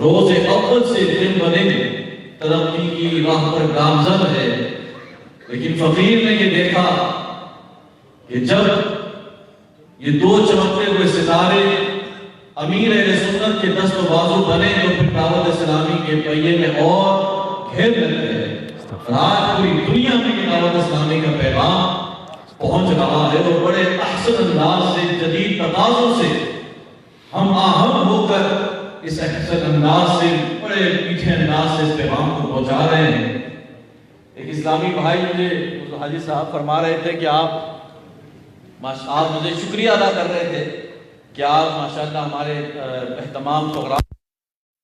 روز اول سے دن بدن ترقی کی راہ پر گامزن ہے، لیکن فقیر نے یہ دیکھا کہ جب یہ دو چمکتے ہوئے ستارے امیر اہل سنت کے دست و بازو بنے تو پھر دعوت اسلامی کے پہیے میں اور گھر لگتے ہیں۔ آج پوری دنیا میں یہ دعوت اسلامی کا پیغام پہنچ رہا ہے اور بڑے احسن انداز سے، جدید تقاضوں سے ہم آہم ہو کر اس احسن انداز سے، بڑے میٹھے انداز سے اس پیغام کو پہنچا رہے ہیں۔ ایک اسلامی بھائی مجھے حاجی صاحب فرما رہے تھے کہ آپ مجھے شکریہ ادا کر رہے تھے کہ آپ ماشاءاللہ ہمارے اہتمام پروگرام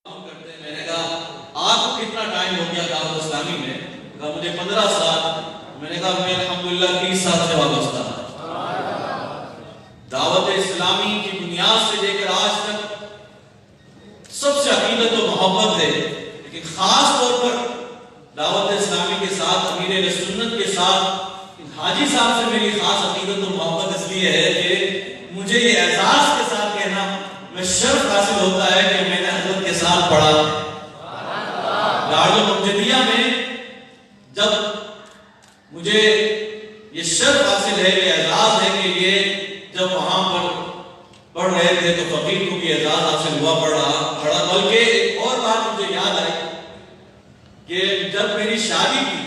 کرتے ہیں۔ میں نے کہا آپ کو کتنا ٹائم ہو گیا دعوت اسلامی میں؟ کہا مجھے 15 سال۔ میں نے کہا میں الحمدللہ 30 سال سے وابستہ ہوں۔ دعوت اسلامی کی بنیاد سے لے کر آج تک سب سے عقیدت و محبت ہے، لیکن خاص طور پر دعوت اسلامی کے ساتھ، امیر اہل سنت کے ساتھ حاجی صاحب سے میری خاص عقیدت و محبت اس لیے ہے کہ مجھے یہ اعزاز کے ساتھ کہنا میں شرف حاصل ہوتا ہے کہ میں نے حضرت کے ساتھ پڑھا۔ دارالمجدیہ میں جب مجھے یہ شرف حاصل ہے، یہ اعزاز ہے کہ یہ جب وہاں پر پڑھ رہے تھے تو فقیر کو بھی اعزاز حاصل ہوا پڑھا۔ بلکہ ایک اور بات مجھے یاد آئی کہ جب میری شادی کی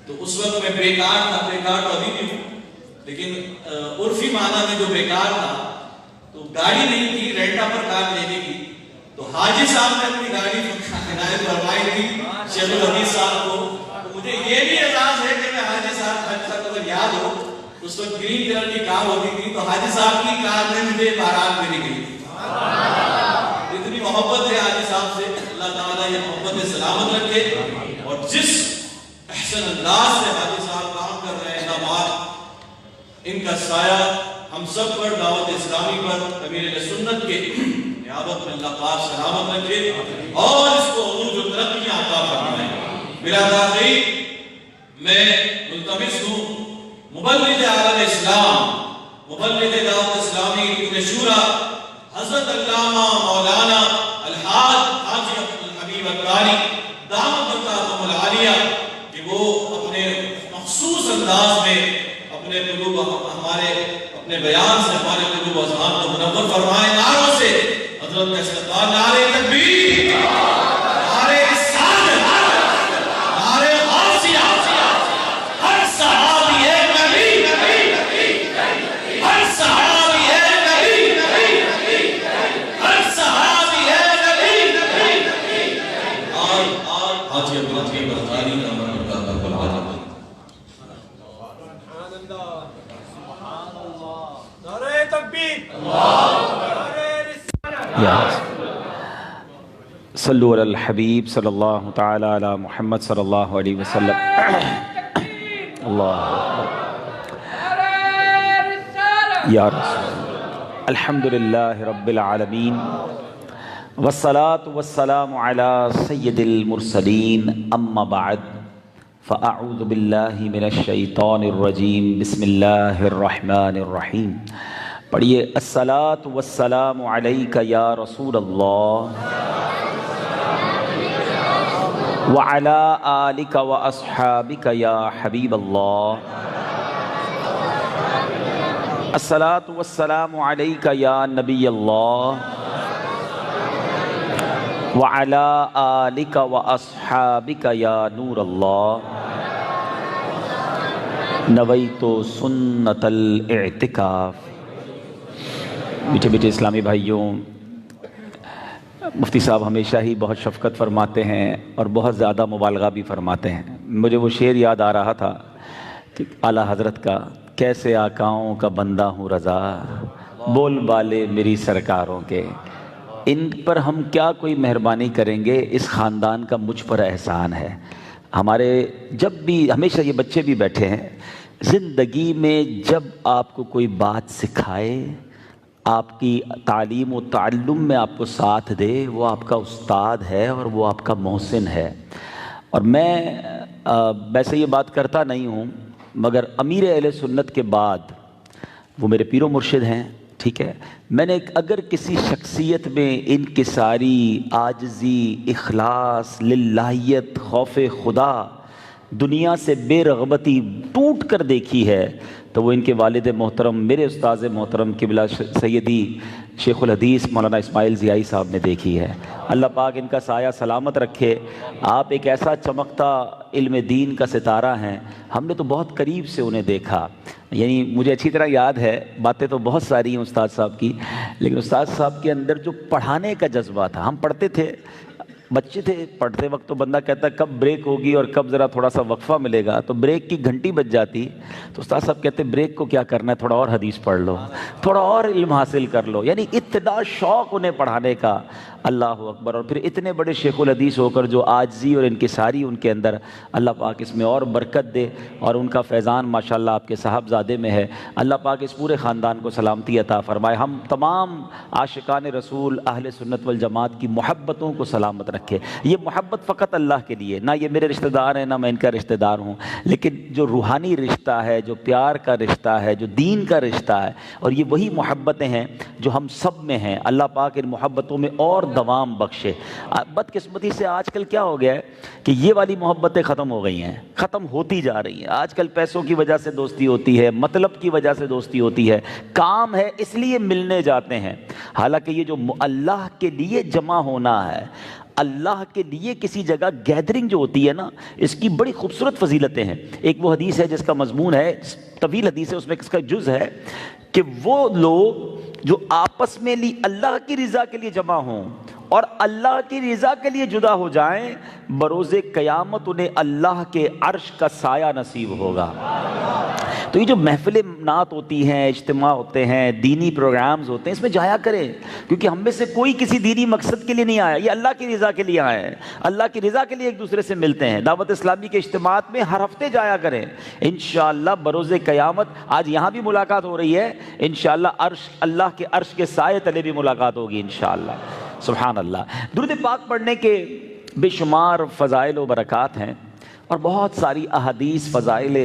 تو اس وقت میں بیکار تھا، بیکار تو ابھی بھی ہوں، لیکن عرفی معنی میں جو بیکار تھا تو گاڑی نہیں تھی، رینٹا پر کار لینے کی، تو حاجی صاحب نے اپنی گاڑی عنایت فرمائی تھی شیخ الحدیث صاحب کو۔ تو مجھے یہ بھی اعزاز ہے کہ میں حاجی صاحب حج اگر یاد ہو اس وقت گرین کلر کی کار ہوتی تھی تو حاجی صاحب کی کار میں مجھے بارات ملی گئی تھی۔ اتنی محبت ہے حاجی صاحب سے، اللہ تعالیٰ یہ محبت سلامت رکھے، اور جس احسن انداز سے حاجی صاحب کام کر رہے ہیں ان کا سایہ ہم سب پر، دعوت اسلامی پر، امیر اہل سنت کے نیابت میں اللہ پاک سلامت رکھے اور اس کو عروج و ترقیاں عطا فرمائے۔ بلا تاخیر میں ملتمس ہوں مبلغ عالم اسلام، مبلغ دعوت اسلامی رکن شورا حضرت علامہ مولانا الحاج حاجی عبدالحمید القاری دامت برکاتہم العالیہ کہ وہ اپنے مخصوص انداز میں اپنے قلوب اپنے بیان سے ہمارے قلوب و اذہان کو منور فرمائے۔ نعروں سے حضرت کا استقبال، نعرے تکبیر، نعرے رسالت، نعرے غوثیہ، ہر صحابی ہے نبی، ہر صحابی ہے نبی، ہر صحابی ہے نبی، اور حاجی عبدالحمید القاری کا برکاتہ العالیہ۔ نعرہ تکبیر، صلو علی الحبیب صلی اللہ تعالی علی محمد صلی اللہ علیہ وسلم۔ اللہ یا رسول الحمدللہ رب العالمین، والصلاة والسلام علی سید المرسلین، اما بعد فاعوذ باللہ من الشیطان الرجیم، بسم اللہ الرحمن الرحیم۔ پڑھیے، الصلاۃ والسلام علیک یا رسول اللہ وعلی آلک واصحابک یا حبیب اللہ۔ الصلاۃ والسلام علیک یا نبی اللہ وعلی آلک واصحابک یا نور اللہ۔ نویت سنت الاعتکاف۔ میٹھے میٹھے اسلامی بھائیوں، مفتی صاحب ہمیشہ ہی بہت شفقت فرماتے ہیں اور بہت زیادہ مبالغہ بھی فرماتے ہیں۔ مجھے وہ شعر یاد آ رہا تھا کہ اعلیٰ حضرت کا، کیسے آقاؤں کا بندہ ہوں رضا، بول بالے میری سرکاروں کے، ان پر ہم کیا کوئی مہربانی کریں گے، اس خاندان کا مجھ پر احسان ہے۔ ہمارے جب بھی، ہمیشہ یہ بچے بھی بیٹھے ہیں، زندگی میں جب آپ کو کوئی بات سکھائے، آپ کی تعلیم و تعلم میں آپ کو ساتھ دے، وہ آپ کا استاد ہے اور وہ آپ کا محسن ہے۔ اور میں ویسے یہ بات کرتا نہیں ہوں، مگر امیر اہل سنت کے بعد وہ میرے پیر و مرشد ہیں، ٹھیک ہے، میں نے اگر کسی شخصیت میں انکساری، عاجزی، اخلاص، للہیت، خوف خدا، دنیا سے بے رغبتی ٹوٹ کر دیکھی ہے تو وہ ان کے والد محترم، میرے استاذ محترم قبلہ سیدی شیخ الحدیث مولانا اسماعیل ضیائی صاحب نے دیکھی ہے۔ اللہ پاک ان کا سایہ سلامت رکھے۔ آپ ایک ایسا چمکتا علم دین کا ستارہ ہیں، ہم نے تو بہت قریب سے انہیں دیکھا، یعنی مجھے اچھی طرح یاد ہے، باتیں تو بہت ساری ہیں استاد صاحب کی، لیکن استاد صاحب کے اندر جو پڑھانے کا جذبہ تھا، ہم پڑھتے تھے، بچے تھے، پڑھتے وقت تو بندہ کہتا ہے کب بریک ہوگی اور کب ذرا تھوڑا سا وقفہ ملے گا، تو بریک کی گھنٹی بج جاتی تو استاد صاحب کہتے بریک کو کیا کرنا ہے، تھوڑا اور حدیث پڑھ لو، تھوڑا اور علم حاصل کر لو، یعنی اتنا شوق انہیں پڑھانے کا، اللہ اکبر۔ اور پھر اتنے بڑے شیخ الحدیث ہو کر جو عاجزی اور انکساری ان کے اندر، اللہ پاک اس میں اور برکت دے، اور ان کا فیضان ماشاءاللہ آپ کے صاحبزادے میں ہے، اللہ پاک اس پورے خاندان کو سلامتی عطا فرمائے۔ ہم تمام عاشقان رسول، اہل سنت والجماعت کی محبتوں کو سلامت رکھے۔ یہ محبت فقط اللہ کے لیے، نہ یہ میرے رشتہ دار ہیں نہ میں ان کا رشتہ دار ہوں، لیکن جو روحانی رشتہ ہے، جو پیار کا رشتہ ہے، جو دین کا رشتہ ہے، اور یہ وہی محبتیں ہیں جو ہم سب میں ہیں، اللہ پاک ان محبتوں میں اور دوام بخشے۔ بدقسمتی سے آج کل کیا ہو گیا ہے کہ یہ والی محبتیں ختم ہو گئی ہیں، ختم ہوتی جا رہی ہیں۔ آج کل پیسوں کی وجہ سے دوستی ہوتی ہے، مطلب کی وجہ سے دوستی ہوتی ہے، کام ہے اس لیے ملنے جاتے ہیں، حالانکہ یہ جو اللہ کے لیے جمع ہونا ہے، اللہ کے لیے کسی جگہ گیدرنگ جو ہوتی ہے نا، اس کی بڑی خوبصورت فضیلتیں ہیں۔ ایک وہ حدیث ہے جس کا مضمون ہے، طویل حدیث ہے، اس میں اس کا جز ہے کہ وہ لوگ جو آپس میں اللہ کی رضا کے لیے جمع ہوں اور اللہ کی رضا کے لیے جدا ہو جائیں، بروز قیامت انہیں اللہ کے عرش کا سایہ نصیب ہوگا۔ تو یہ جو محفل نعت ہوتی ہیں، اجتماع ہوتے ہیں، دینی پروگرامز ہوتے ہیں، اس میں جایا کریں، کیونکہ ہم میں سے کوئی کسی دینی مقصد کے لیے نہیں آیا، یہ اللہ کی رضا کے لیے آئے ہیں، اللہ کی رضا کے لیے ایک دوسرے سے ملتے ہیں۔ دعوت اسلامی کے اجتماعات میں ہر ہفتے جایا کریں، انشاءاللہ بروز قیامت، آج یہاں بھی ملاقات ہو رہی ہے، انشاءاللہ اللہ کے عرش کے سائے تلے بھی ملاقات ہوگی انشاءاللہ۔ سبحان اللہ۔ درود پاک پڑھنے کے بے شمار فضائل و برکات ہیں، اور بہت ساری احادیث فضائل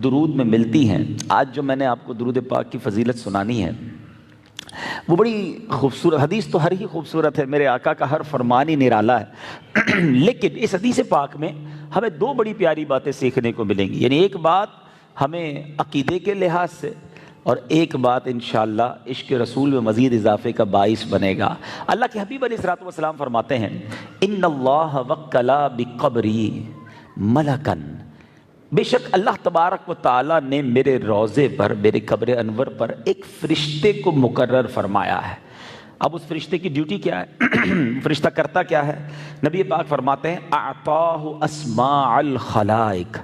درود میں ملتی ہیں۔ آج جو میں نے آپ کو درود پاک کی فضیلت سنانی ہے وہ بڑی خوبصورت حدیث، تو ہر ہی خوبصورت ہے، میرے آقا کا ہر فرمان ہی نرالا ہے، لیکن اس حدیث پاک میں ہمیں دو بڑی پیاری باتیں سیکھنے کو ملیں گی، یعنی ایک بات ہمیں عقیدے کے لحاظ سے، اور ایک بات انشاءاللہ عشق رسول میں مزید اضافے کا باعث بنے گا۔ اللہ کے حبیب علیہ الصلوۃ والسلام فرماتے ہیں ان اللہ وکل بقبری ملکن، بے شک اللہ تبارک و تعالیٰ نے میرے روضے پر، میرے قبر انور پر ایک فرشتے کو مقرر فرمایا ہے۔ اب اس فرشتے کی ڈیوٹی کیا ہے؟ فرشتہ کرتا کیا ہے؟ نبی پاک فرماتے ہیں اعطاہ اسماء الخلائق،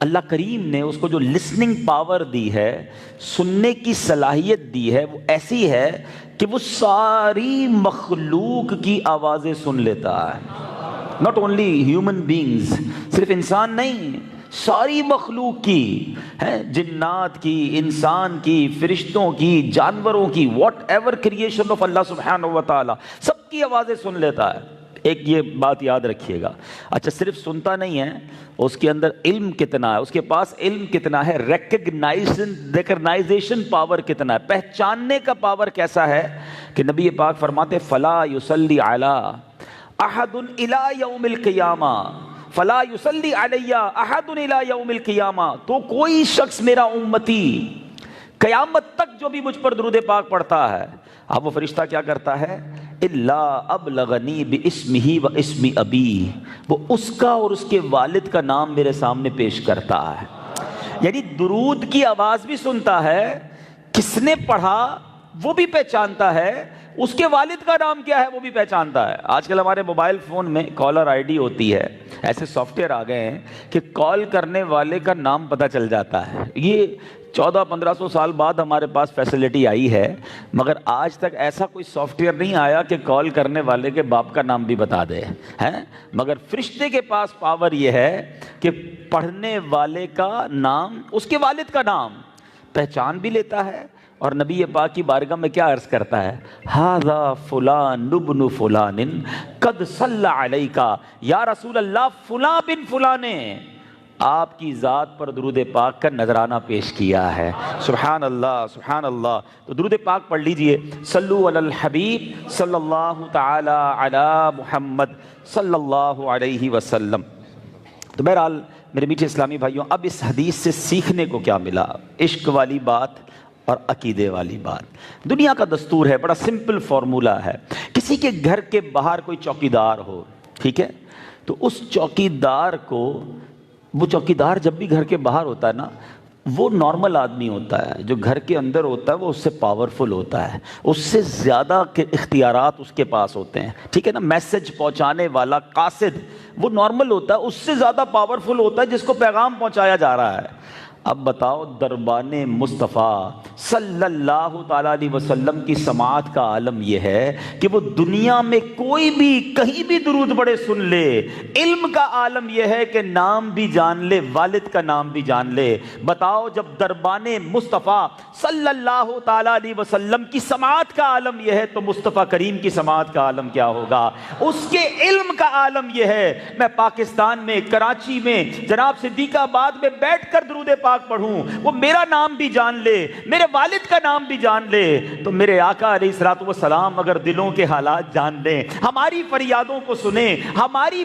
اللہ کریم نے اس کو جو لسننگ پاور دی ہے، سننے کی صلاحیت دی ہے، وہ ایسی ہے کہ وہ ساری مخلوق کی آوازیں سن لیتا ہے۔ not only human beings، صرف انسان نہیں، ساری مخلوق کی، جنات کی، انسان کی، فرشتوں کی، جانوروں کی، واٹ ایور کریشن آف اللہ سبحانہ و تعالیٰ، سب کی آوازیں سن لیتا ہے۔ ایک یہ بات یاد رکھیے گا۔ اچھا صرف سنتا نہیں ہے، اس کے اندر علم کتنا ہے، اس کے پاس علم کتنا ہے، ریکگنائزیشن پاور کتنا ہے، پہچاننے کا پاور کیسا ہے کہ نبی پاک فرماتے فلا یصلی علی احد الی یوم القیامہ، فلا یصلی علی احد الی یوم القیامہ، تو کوئی شخص میرا امتی قیامت تک جو بھی مجھ پر درود پاک پڑھتا ہے، اب وہ فرشتہ کیا کرتا ہے؟ الا ابلغنی باسمہ و اسم ابی، وہ اس کا اور اس کے والد کا نام میرے سامنے پیش کرتا ہے۔ یعنی درود کی آواز بھی سنتا ہے، کس نے پڑھا وہ بھی پہچانتا ہے، اس کے والد کا نام کیا ہے وہ بھی پہچانتا ہے۔ آج کل ہمارے موبائل فون میں کالر آئی ڈی ہوتی ہے، ایسے سافٹ ویئر آ گئے ہیں کہ کال کرنے والے کا نام پتہ چل جاتا ہے۔ یہ 1400-1500 سال بعد ہمارے پاس فیسلٹی آئی ہے، مگر آج تک ایسا کوئی سافٹ ویئر نہیں آیا کہ کال کرنے والے کے باپ کا نام بھی بتا دے، مگر فرشتے کے پاس پاور یہ ہے کہ پڑھنے والے کا نام، اس کے والد کا نام پہچان بھی لیتا ہے، اور نبی پاک کی بارگاہ میں کیا عرض کرتا ہے؟ ھذا فلان ابن فلان قد صلی علیکا، یا رسول اللہ فلاں بن فلاں نے آپ کی ذات پر درود پاک کا نذرانہ پیش کیا ہے۔ سبحان اللہ سبحان اللہ۔ تو درود پاک پڑھ لیجئے، صلو علی الحبیب صلی اللہ تعالی علی محمد صلی اللہ علیہ وسلم۔ تو بہرحال میرے میٹھے اسلامی بھائیوں، اب اس حدیث سے سیکھنے کو کیا ملا؟ عشق والی بات اور عقیدے والی بات۔ دنیا کا دستور ہے، بڑا سمپل فارمولہ ہے۔ کسی کے گھر کے باہر کوئی چوکیدار ہو، ٹھیک ہے، تو اس چوکیدار کو، وہ چوکیدار جب بھی گھر کے باہر ہوتا ہے نا، وہ نارمل آدمی ہوتا ہے۔ جو گھر کے اندر ہوتا ہے وہ اس سے پاورفل ہوتا ہے، اس سے زیادہ کے اختیارات اس کے پاس ہوتے ہیں، ٹھیک ہے نا۔ میسج پہنچانے والا قاصد وہ نارمل ہوتا ہے، اس سے زیادہ پاورفل ہوتا ہے جس کو پیغام پہنچایا جا رہا ہے۔ اب بتاؤ، دربان مصطفیٰ صلی اللہ تعالیٰ علیہ وسلم کی سماعت کا عالم یہ ہے کہ وہ دنیا میں کوئی بھی کہیں بھی درود بڑے سن لے۔ علم کا عالم یہ ہے کہ نام بھی جان لے، والد کا نام بھی جان لے۔ بتاؤ، جب دربان مصطفیٰ صلی اللہ تعالیٰ علیہ وسلم کی سماعت کا عالم یہ ہے تو مصطفیٰ کریم کی سماعت کا عالم کیا ہوگا؟ اس کے علم کا عالم یہ ہے۔ میں پاکستان میں کراچی میں جناب صدیق آباد میں بیٹھ کر درود پاک پڑھوں، وہ میرا نام بھی جان لے، میرے والد کا نام بھی جان لے، تو میرے آقا علیہ الصلوۃ والسلام اگر دلوں کے حالات جان لیں، ہماری فریادوں کو سنیں، ہماری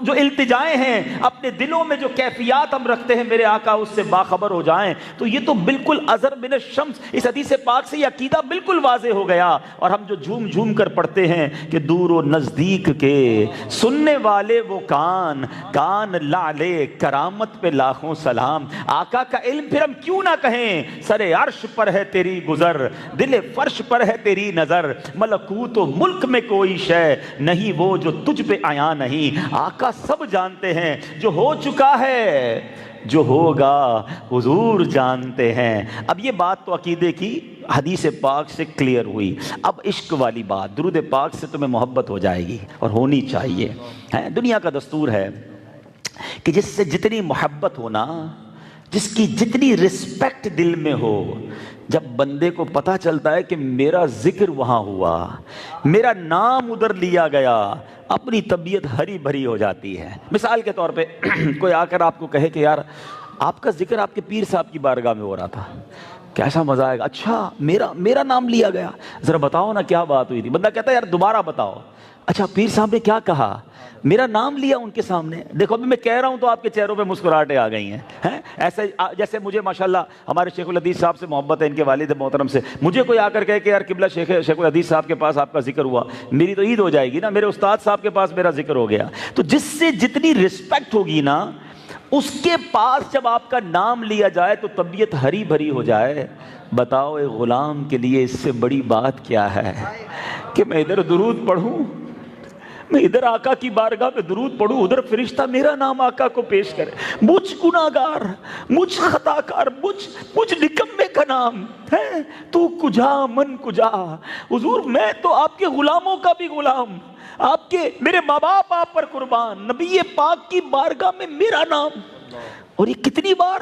جو التجائیں ہیں، اپنے دلوں میں جو کیفیات ہم رکھتے ہیں، میرے آقا اس سے باخبر ہو جائیں، تو یہ تو بالکل ازر من الشمس، اس حدیث پاک سے یہ عقیدہ بالکل واضح ہو گیا۔ اور ہم جو جھوم جھوم کر پڑھتے ہیں کہ دور و نزدیک کے سننے والے وہ کان، کان لعلے کرامت پہ لاکھوں سلام۔ آقا کا علم پھر ہم کیوں نہ کہیں، سر عرش پر ہے تیری گزر، دل فرش پر ہے تیری نظر، ملکوت و ملک میں کوئی شے نہیں وہ جو تجھ پہ عیاں نہیں۔ آقا سب جانتے ہیں، جو ہو چکا ہے، جو ہوگا حضور جانتے ہیں۔ اب یہ بات تو عقیدے کی حدیث پاک سے کلیئر ہوئی۔ اب عشق والی بات، درود پاک سے تمہیں محبت ہو جائے گی اور ہونی چاہیے۔ دنیا کا دستور ہے کہ جس سے جتنی محبت ہونا، جس کی جتنی رسپیکٹ دل میں ہو، جب بندے کو پتہ چلتا ہے کہ میرا ذکر وہاں ہوا، میرا نام ادھر لیا گیا، اپنی طبیعت ہری بھری ہو جاتی ہے۔ مثال کے طور پہ کوئی آ کر آپ کو کہے کہ یار آپ کا ذکر آپ کے پیر صاحب کی بارگاہ میں ہو رہا تھا، کیسا مزہ آئے گا، اچھا میرا نام لیا گیا، ذرا بتاؤ نا کیا بات ہوئی تھی۔ بندہ کہتا ہے یار دوبارہ بتاؤ، اچھا پیر صاحب نے کیا کہا، میرا نام لیا ان کے سامنے۔ دیکھو ابھی میں کہہ رہا ہوں تو آپ کے چہروں پہ مسکراہٹیں آ گئی ہیں۔ ایسے جیسے مجھے ماشاءاللہ ہمارے شیخ الحدیث صاحب سے محبت ہے، ان کے والد محترم سے، مجھے کوئی آ کر کہے کہ یار قبلہ شیخ الحدیث صاحب کے پاس آپ کا ذکر ہوا، میری تو عید ہو جائے گی نا، میرے استاد صاحب کے پاس میرا ذکر ہو گیا۔ تو جس سے جتنی رسپیکٹ ہوگی نا، اس کے پاس جب آپ کا نام لیا جائے تو طبیعت ہری بھری ہو جائے۔ بتاؤ ایک غلام کے لیے اس سے بڑی بات کیا ہے کہ میں ادھر درود پڑھوں، میں ادھر آقا کی بارگاہ میں درود پڑھوں، ادھر فرشتہ میرا نام آقا کو پیش کرے، مجھ گناہگار، مجھ خطا کار، مجھ نکمے کا نام ہے، تو کجا من کجا۔ حضور میں تو آپ کے غلاموں کا بھی غلام، آپ کے میرے ماں باپ آپ پر قربان، نبی پاک کی بارگاہ میں میرا نام۔ اور یہ کتنی بار؟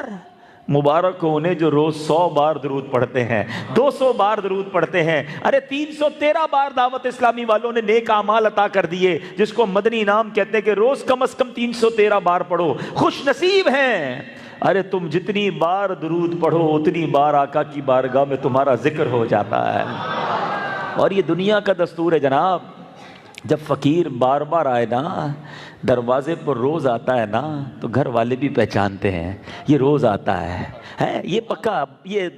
مبارک ہو انہیں جو روز 100 بار درود پڑھتے ہیں، 200 بار درود پڑھتے ہیں۔ ارے 313 بار دعوت اسلامی والوں نے نیک اعمال عطا کر دیے، جس کو مدنی انعام کہتے ہیں کہ روز کم از کم 313 بار پڑھو، خوش نصیب ہیں۔ ارے تم جتنی بار درود پڑھو اتنی بار آقا کی بارگاہ میں تمہارا ذکر ہو جاتا ہے۔ اور یہ دنیا کا دستور ہے جناب۔ جب فقیر بار بار آئے نا، دروازے پر روز آتا ہے نا، تو گھر والے بھی پہچانتے ہیں یہ روز آتا ہے، یہ پکا، یہ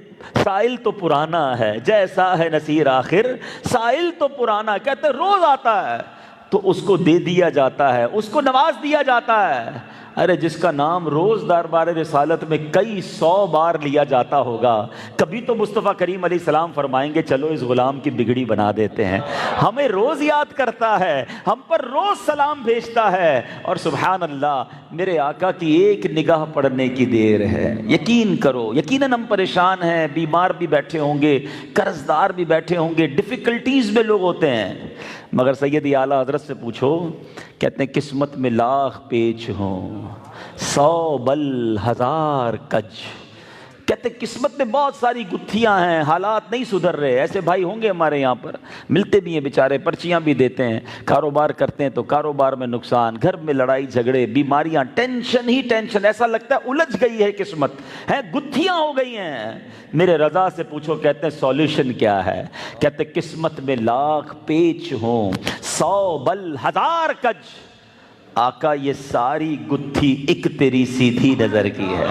سائل تو پرانا ہے، جیسا ہے نصیر آخر سائل تو پرانا، کہتے ہیں روز آتا ہے تو اس کو دے دیا جاتا ہے، اس کو نواز دیا جاتا ہے۔ ارے جس کا نام روز دربار رسالت میں کئی 100 بار لیا جاتا ہوگا، کبھی تو مصطفیٰ کریم علیہ السلام فرمائیں گے چلو اس غلام کی بگڑی بنا دیتے ہیں، ہمیں روز یاد کرتا ہے، ہم پر روز سلام بھیجتا ہے، اور سبحان اللہ میرے آقا کی ایک نگاہ پڑھنے کی دیر ہے۔ یقین کرو، یقیناً ہم پریشان ہیں، بیمار بھی بیٹھے ہوں گے، قرض دار بھی بیٹھے ہوں گے، ڈیفیکلٹیز میں لوگ ہوتے ہیں، مگر سیدی اعلیٰ حضرت سے پوچھو، کہتے ہیں قسمت میں لاکھ پیچ ہوں 100 بل 1000 کج، کہتے قسمت میں بہت ساری گتھیاں ہیں، حالات نہیں سدھر رہے. ایسے بھائی ہوں گے ہمارے یہاں پر، ملتے بھی ہیں بیچارے، پرچیاں بھی دیتے ہیں، کاروبار کرتے ہیں تو کاروبار میں نقصان، گھر میں لڑائی جھگڑے، بیماریاں، ٹینشن ہی ٹینشن. ایسا لگتا ہے الجھ گئی ہے قسمت، ہے گتھیاں ہو گئی ہیں. میرے رضا سے پوچھو، کہتے ہیں سولوشن کیا ہے؟ کہتے قسمت میں لاکھ پیچ ہوں، 100 بل 1000 کج، آقا یہ ساری گتھی ایک تیری سیدھی نظر کی ہے.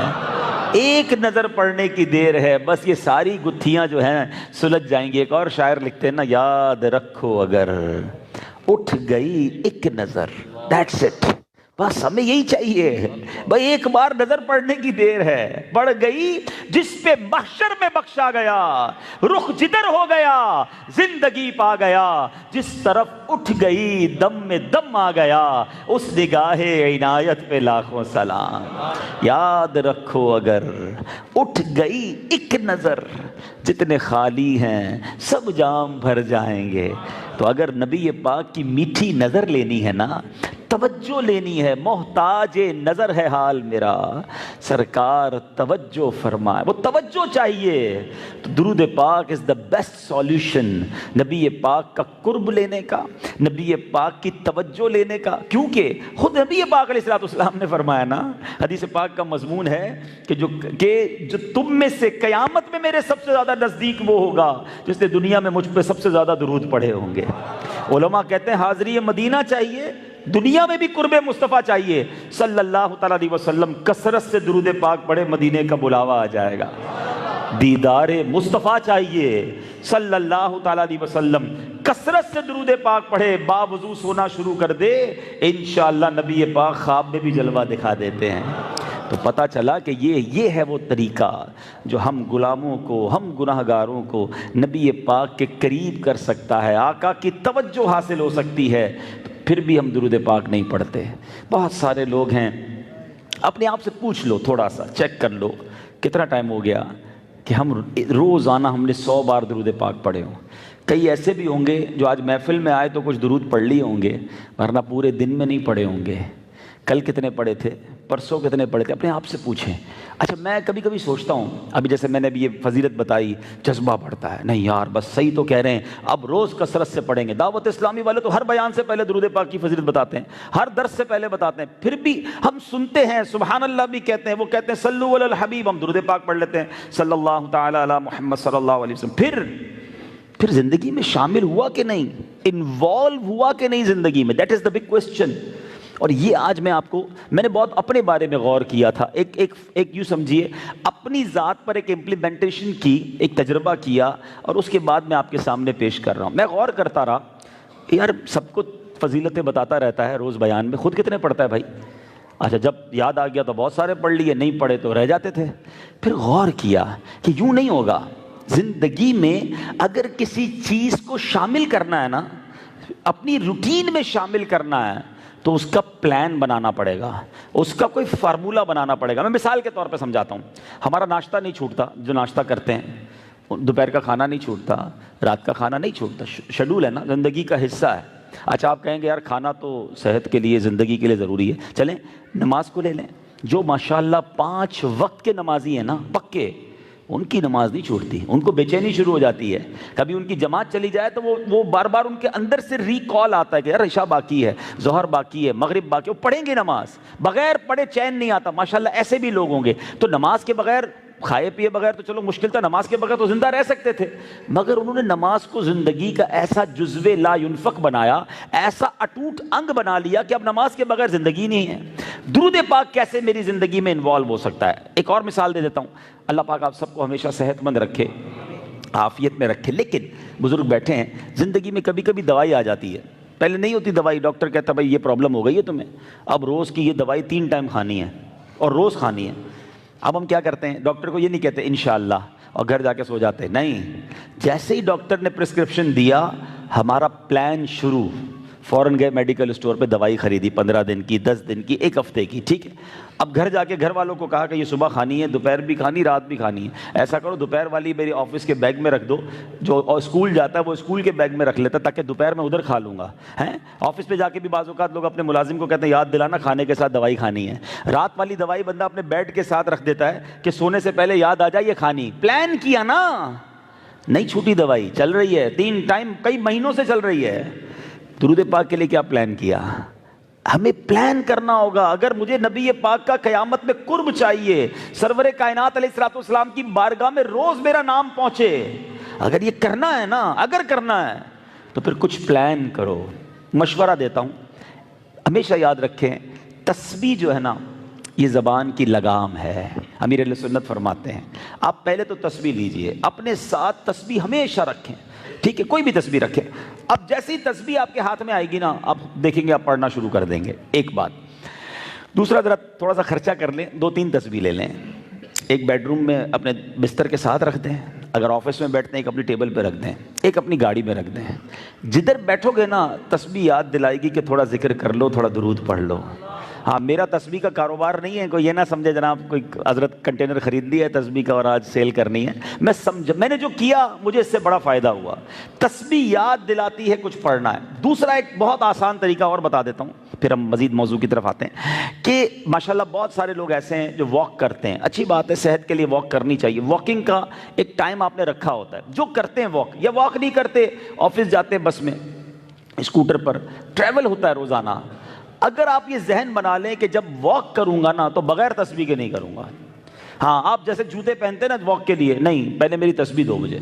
ایک نظر پڑنے کی دیر ہے، بس یہ ساری گتھیاں جو ہیں سلجھ جائیں گی. ایک اور شاعر لکھتے ہیں نا، یاد رکھو اگر اٹھ گئی ایک نظر، دیٹس اٹ. بس ہمیں یہی چاہیے بھائی، ایک بار نظر پڑنے کی دیر ہے. پڑ گئی جس پہ محشر میں بخشا گیا، رخ جدھر ہو گیا زندگی پا گیا. جس طرف اٹھ گئی دم میں دم آ گیا، اس نگاہ عنایت پہ لاکھوں سلام. یاد رکھو اگر اٹھ گئی ایک نظر، جتنے خالی ہیں سب جام بھر جائیں گے. تو اگر نبی پاک کی میٹھی نظر لینی ہے نا، توجہ لینی ہے، محتاج نظر ہے حال میرا، سرکار توجہ فرمائے. وہ توجہ چاہیے تو درود پاک از دا بیسٹ سولوشن. نبی پاک کا قرب لینے کا، نبی پاک کی توجہ لینے کا. کیونکہ خود نبی پاک علیہ السلام نے فرمایا نا، حدیث پاک کا مضمون ہے کہ جو تم میں سے قیامت میں میرے سب سے زیادہ نزدیک وہ ہوگا جس نے دنیا میں مجھ پہ سب سے زیادہ درود پڑھے ہوں گے. علماء کہتے ہیں حاضری مدینہ چاہیے، دنیا میں بھی قرب مصطفیٰ چاہیے. صلی اللہ تعالیٰ علیہ وسلم کثرت سے درود پاک پڑھے، مدینے کا بلاوا آ جائے گا. دیدار مصطفیٰ چاہیے، صلی اللہ تعالیٰ علیہ وسلم کثرت سے درود پاک پڑھے، باوضو سونا شروع کر دے، انشاءاللہ نبی پاک خواب میں بھی جلوہ دکھا دیتے ہیں. تو پتہ چلا کہ یہ ہے وہ طریقہ جو ہم غلاموں کو، ہم گناہ گاروں کو نبی پاک کے قریب کر سکتا ہے، آقا کی توجہ حاصل ہو سکتی ہے. پھر بھی ہم درود پاک نہیں پڑھتے. بہت سارے لوگ ہیں، اپنے آپ سے پوچھ لو، تھوڑا سا چیک کر لو کتنا ٹائم ہو گیا کہ ہم روزانہ ہم نے 100 بار درود پاک پڑھے ہوں. کئی ایسے بھی ہوں گے جو آج محفل میں آئے تو کچھ درود پڑھ لیے ہوں گے، ورنہ پورے دن میں نہیں پڑھے ہوں گے. کل کتنے پڑھے تھے، پرسوں کتنے پڑھے تھے، اپنے آپ سے پوچھیں. اچھا میں کبھی کبھی سوچتا ہوں، ابھی جیسے میں نے ابھی یہ فضیلت بتائی، جذبہ بڑھتا ہے، نہیں یار بس صحیح تو کہہ رہے ہیں، اب روز کثرت سے پڑھیں گے. دعوت اسلامی والے تو ہر بیان سے پہلے درود پاک کی فضیلت بتاتے ہیں، ہر درس سے پہلے بتاتے ہیں. پھر بھی ہم سنتے ہیں، سبحان اللہ بھی کہتے ہیں، وہ کہتے ہیں صلو علی الحبیب، ہم درود پاک پڑھ لیتے ہیں، صلی اللہ تعالی علی محمد صلی اللہ علیہ وسلم. پھر زندگی میں شامل ہوا کہ نہیں، انوالو ہوا کہ نہیں زندگی میں؟ That is the big question. اور یہ آج میں نے بہت اپنے بارے میں غور کیا تھا، ایک یوں سمجھیے اپنی ذات پر ایک امپلیمنٹیشن کی، ایک تجربہ کیا، اور اس کے بعد میں آپ کے سامنے پیش کر رہا ہوں. میں غور کرتا رہا، یار سب کو فضیلتیں بتاتا رہتا ہے روز بیان میں، خود کتنے پڑھتا ہے بھائی؟ اچھا جب یاد آ گیا تو بہت سارے پڑھ لیے، نہیں پڑھے تو رہ جاتے تھے. پھر غور کیا کہ یوں نہیں ہوگا. زندگی میں اگر کسی چیز کو شامل کرنا ہے نا، اپنی روٹین میں شامل کرنا ہے، تو اس کا پلان بنانا پڑے گا، اس کا کوئی فارمولہ بنانا پڑے گا. میں مثال کے طور پہ سمجھاتا ہوں. ہمارا ناشتہ نہیں چھوٹتا، جو ناشتہ کرتے ہیں، دوپہر کا کھانا نہیں چھوٹتا، رات کا کھانا نہیں چھوٹتا. شیڈول ہے نا، زندگی کا حصہ ہے. اچھا آپ کہیں گے یار کھانا تو صحت کے لیے، زندگی کے لیے ضروری ہے. چلیں نماز کو لے لیں. جو ماشاءاللہ 5 وقت کے نمازی ہیں نا پکے، ان کی نماز نہیں چھوٹتی، ان کو بے چینی شروع ہو جاتی ہے. کبھی ان کی جماعت چلی جائے تو وہ بار بار ان کے اندر سے ریکال آتا ہے کہ یار عشاء باقی ہے، ظہر باقی ہے، مغرب باقی ہے. وہ پڑھیں گے نماز، بغیر پڑھے چین نہیں آتا. ماشاءاللہ ایسے بھی لوگ ہوں گے. تو نماز کے بغیر، کھائے پیے بغیر تو چلو مشکل تھا، نماز کے بغیر تو زندہ رہ سکتے تھے، مگر انہوں نے نماز کو زندگی کا ایسا جزو لا ينفق بنایا، ایسا اٹوٹ انگ بنا لیا کہ اب نماز کے بغیر زندگی نہیں ہے. درود پاک کیسے میری زندگی میں انوالو ہو سکتا ہے؟ ایک اور مثال دے دیتا ہوں. اللہ پاک آپ سب کو ہمیشہ صحت مند رکھے، عافیت میں رکھے. لیکن بزرگ بیٹھے ہیں، زندگی میں کبھی کبھی دوائی آ جاتی ہے. پہلے نہیں ہوتی دوائی، ڈاکٹر کہتا بھائی یہ پرابلم ہو گئی ہے تمہیں، اب روز کی یہ دوائی 3 ٹائم کھانی ہے اور روز کھانی ہے. اب ہم کیا کرتے ہیں؟ ڈاکٹر کو یہ نہیں کہتے انشاءاللہ اور گھر جا کے سو جاتے ہیں. نہیں، جیسے ہی ڈاکٹر نے پرسکرپشن دیا، ہمارا پلان شروع. فوراً گئے میڈیکل اسٹور پہ دوائی خریدی 15 دن کی, 10 دن کی, 1 ہفتے کی, ٹھیک ہے. اب گھر جا کے گھر والوں کو کہا کہ یہ صبح کھانی ہے, دوپہر بھی کھانی, رات بھی کھانی ہے. ایسا کرو دوپہر والی میری آفس کے بیگ میں رکھ دو, جو اسکول جاتا ہے وہ اسکول کے بیگ میں رکھ لیتا تاکہ دوپہر میں ادھر کھا لوں گا. ہیں آفس پہ جا کے بھی بعض اوقات لوگ اپنے ملازم کو کہتے ہیں یاد دلانا کھانے کے ساتھ دوائی کھانی ہے. رات والی دوائی بندہ اپنے بیڈ کے ساتھ رکھ دیتا ہے کہ سونے سے پہلے یاد آ جائے یہ کھانی. پلان کیا نا, نہیں چھوٹی دوائی چل رہی ہے 3 ٹائم کئی مہینوں سے چل رہی ہے. درود پاک کے لیے کیا پلان کیا؟ ہمیں پلان کرنا ہوگا. اگر مجھے نبی پاک کا قیامت میں قرب چاہیے, سرور کائنات علیہ الصلوۃ والسلام کی بارگاہ میں روز میرا نام پہنچے, اگر یہ کرنا ہے نا, اگر کرنا ہے تو پھر کچھ پلان کرو. مشورہ دیتا ہوں, ہمیشہ یاد رکھیں تسبیح جو ہے نا یہ زبان کی لگام ہے. امیر اہل سنت فرماتے ہیں آپ پہلے تو تسبیح لیجئے, اپنے ساتھ تسبیح ہمیشہ رکھیں, ٹھیک ہے, کوئی بھی تسبیح رکھیں. اب جیسی تسبیح آپ کے ہاتھ میں آئے گی نا, آپ دیکھیں گے آپ پڑھنا شروع کر دیں گے. ایک بات. دوسرا, ذرا تھوڑا سا خرچہ کر لیں, 2-3 تسبیح لے لیں. ایک بیڈ روم میں اپنے بستر کے ساتھ رکھ دیں, اگر آفس میں بیٹھتے ہیں ایک اپنی ٹیبل پہ رکھ دیں, ایک اپنی گاڑی میں رکھ دیں. جدھر بیٹھو گے نا تسبیح یاد دلائے گی کہ تھوڑا ذکر کر لو, تھوڑا درود پڑھ لو. ہاں, میرا تسبیح کا کاروبار نہیں ہے, کوئی یہ نہ سمجھے جناب کوئی حضرت کنٹینر خرید لیا ہے تسبیح کا اور آج سیل کرنی ہے. میں نے جو کیا مجھے اس سے بڑا فائدہ ہوا. تسبیح یاد دلاتی ہے کچھ پڑھنا ہے. دوسرا ایک بہت آسان طریقہ اور بتا دیتا ہوں, پھر ہم مزید موضوع کی طرف آتے ہیں کہ ماشاءاللہ بہت سارے لوگ ایسے ہیں جو واک کرتے ہیں. اچھی بات ہے, صحت کے لیے واک کرنی چاہیے. واکنگ کا ایک ٹائم آپ نے رکھا ہوتا ہے. جو کرتے ہیں واک, یا واک نہیں کرتے آفس جاتے ہیں بس میں, اسکوٹر پر ٹریول ہوتا ہے روزانہ, اگر آپ یہ ذہن بنا لیں کہ جب واک کروں گا نا تو بغیر تسبیح کے نہیں کروں گا. ہاں, آپ جیسے جوتے پہنتے ہیں نا واک کے لیے, نہیں, پہلے میری تسبیح دو مجھے.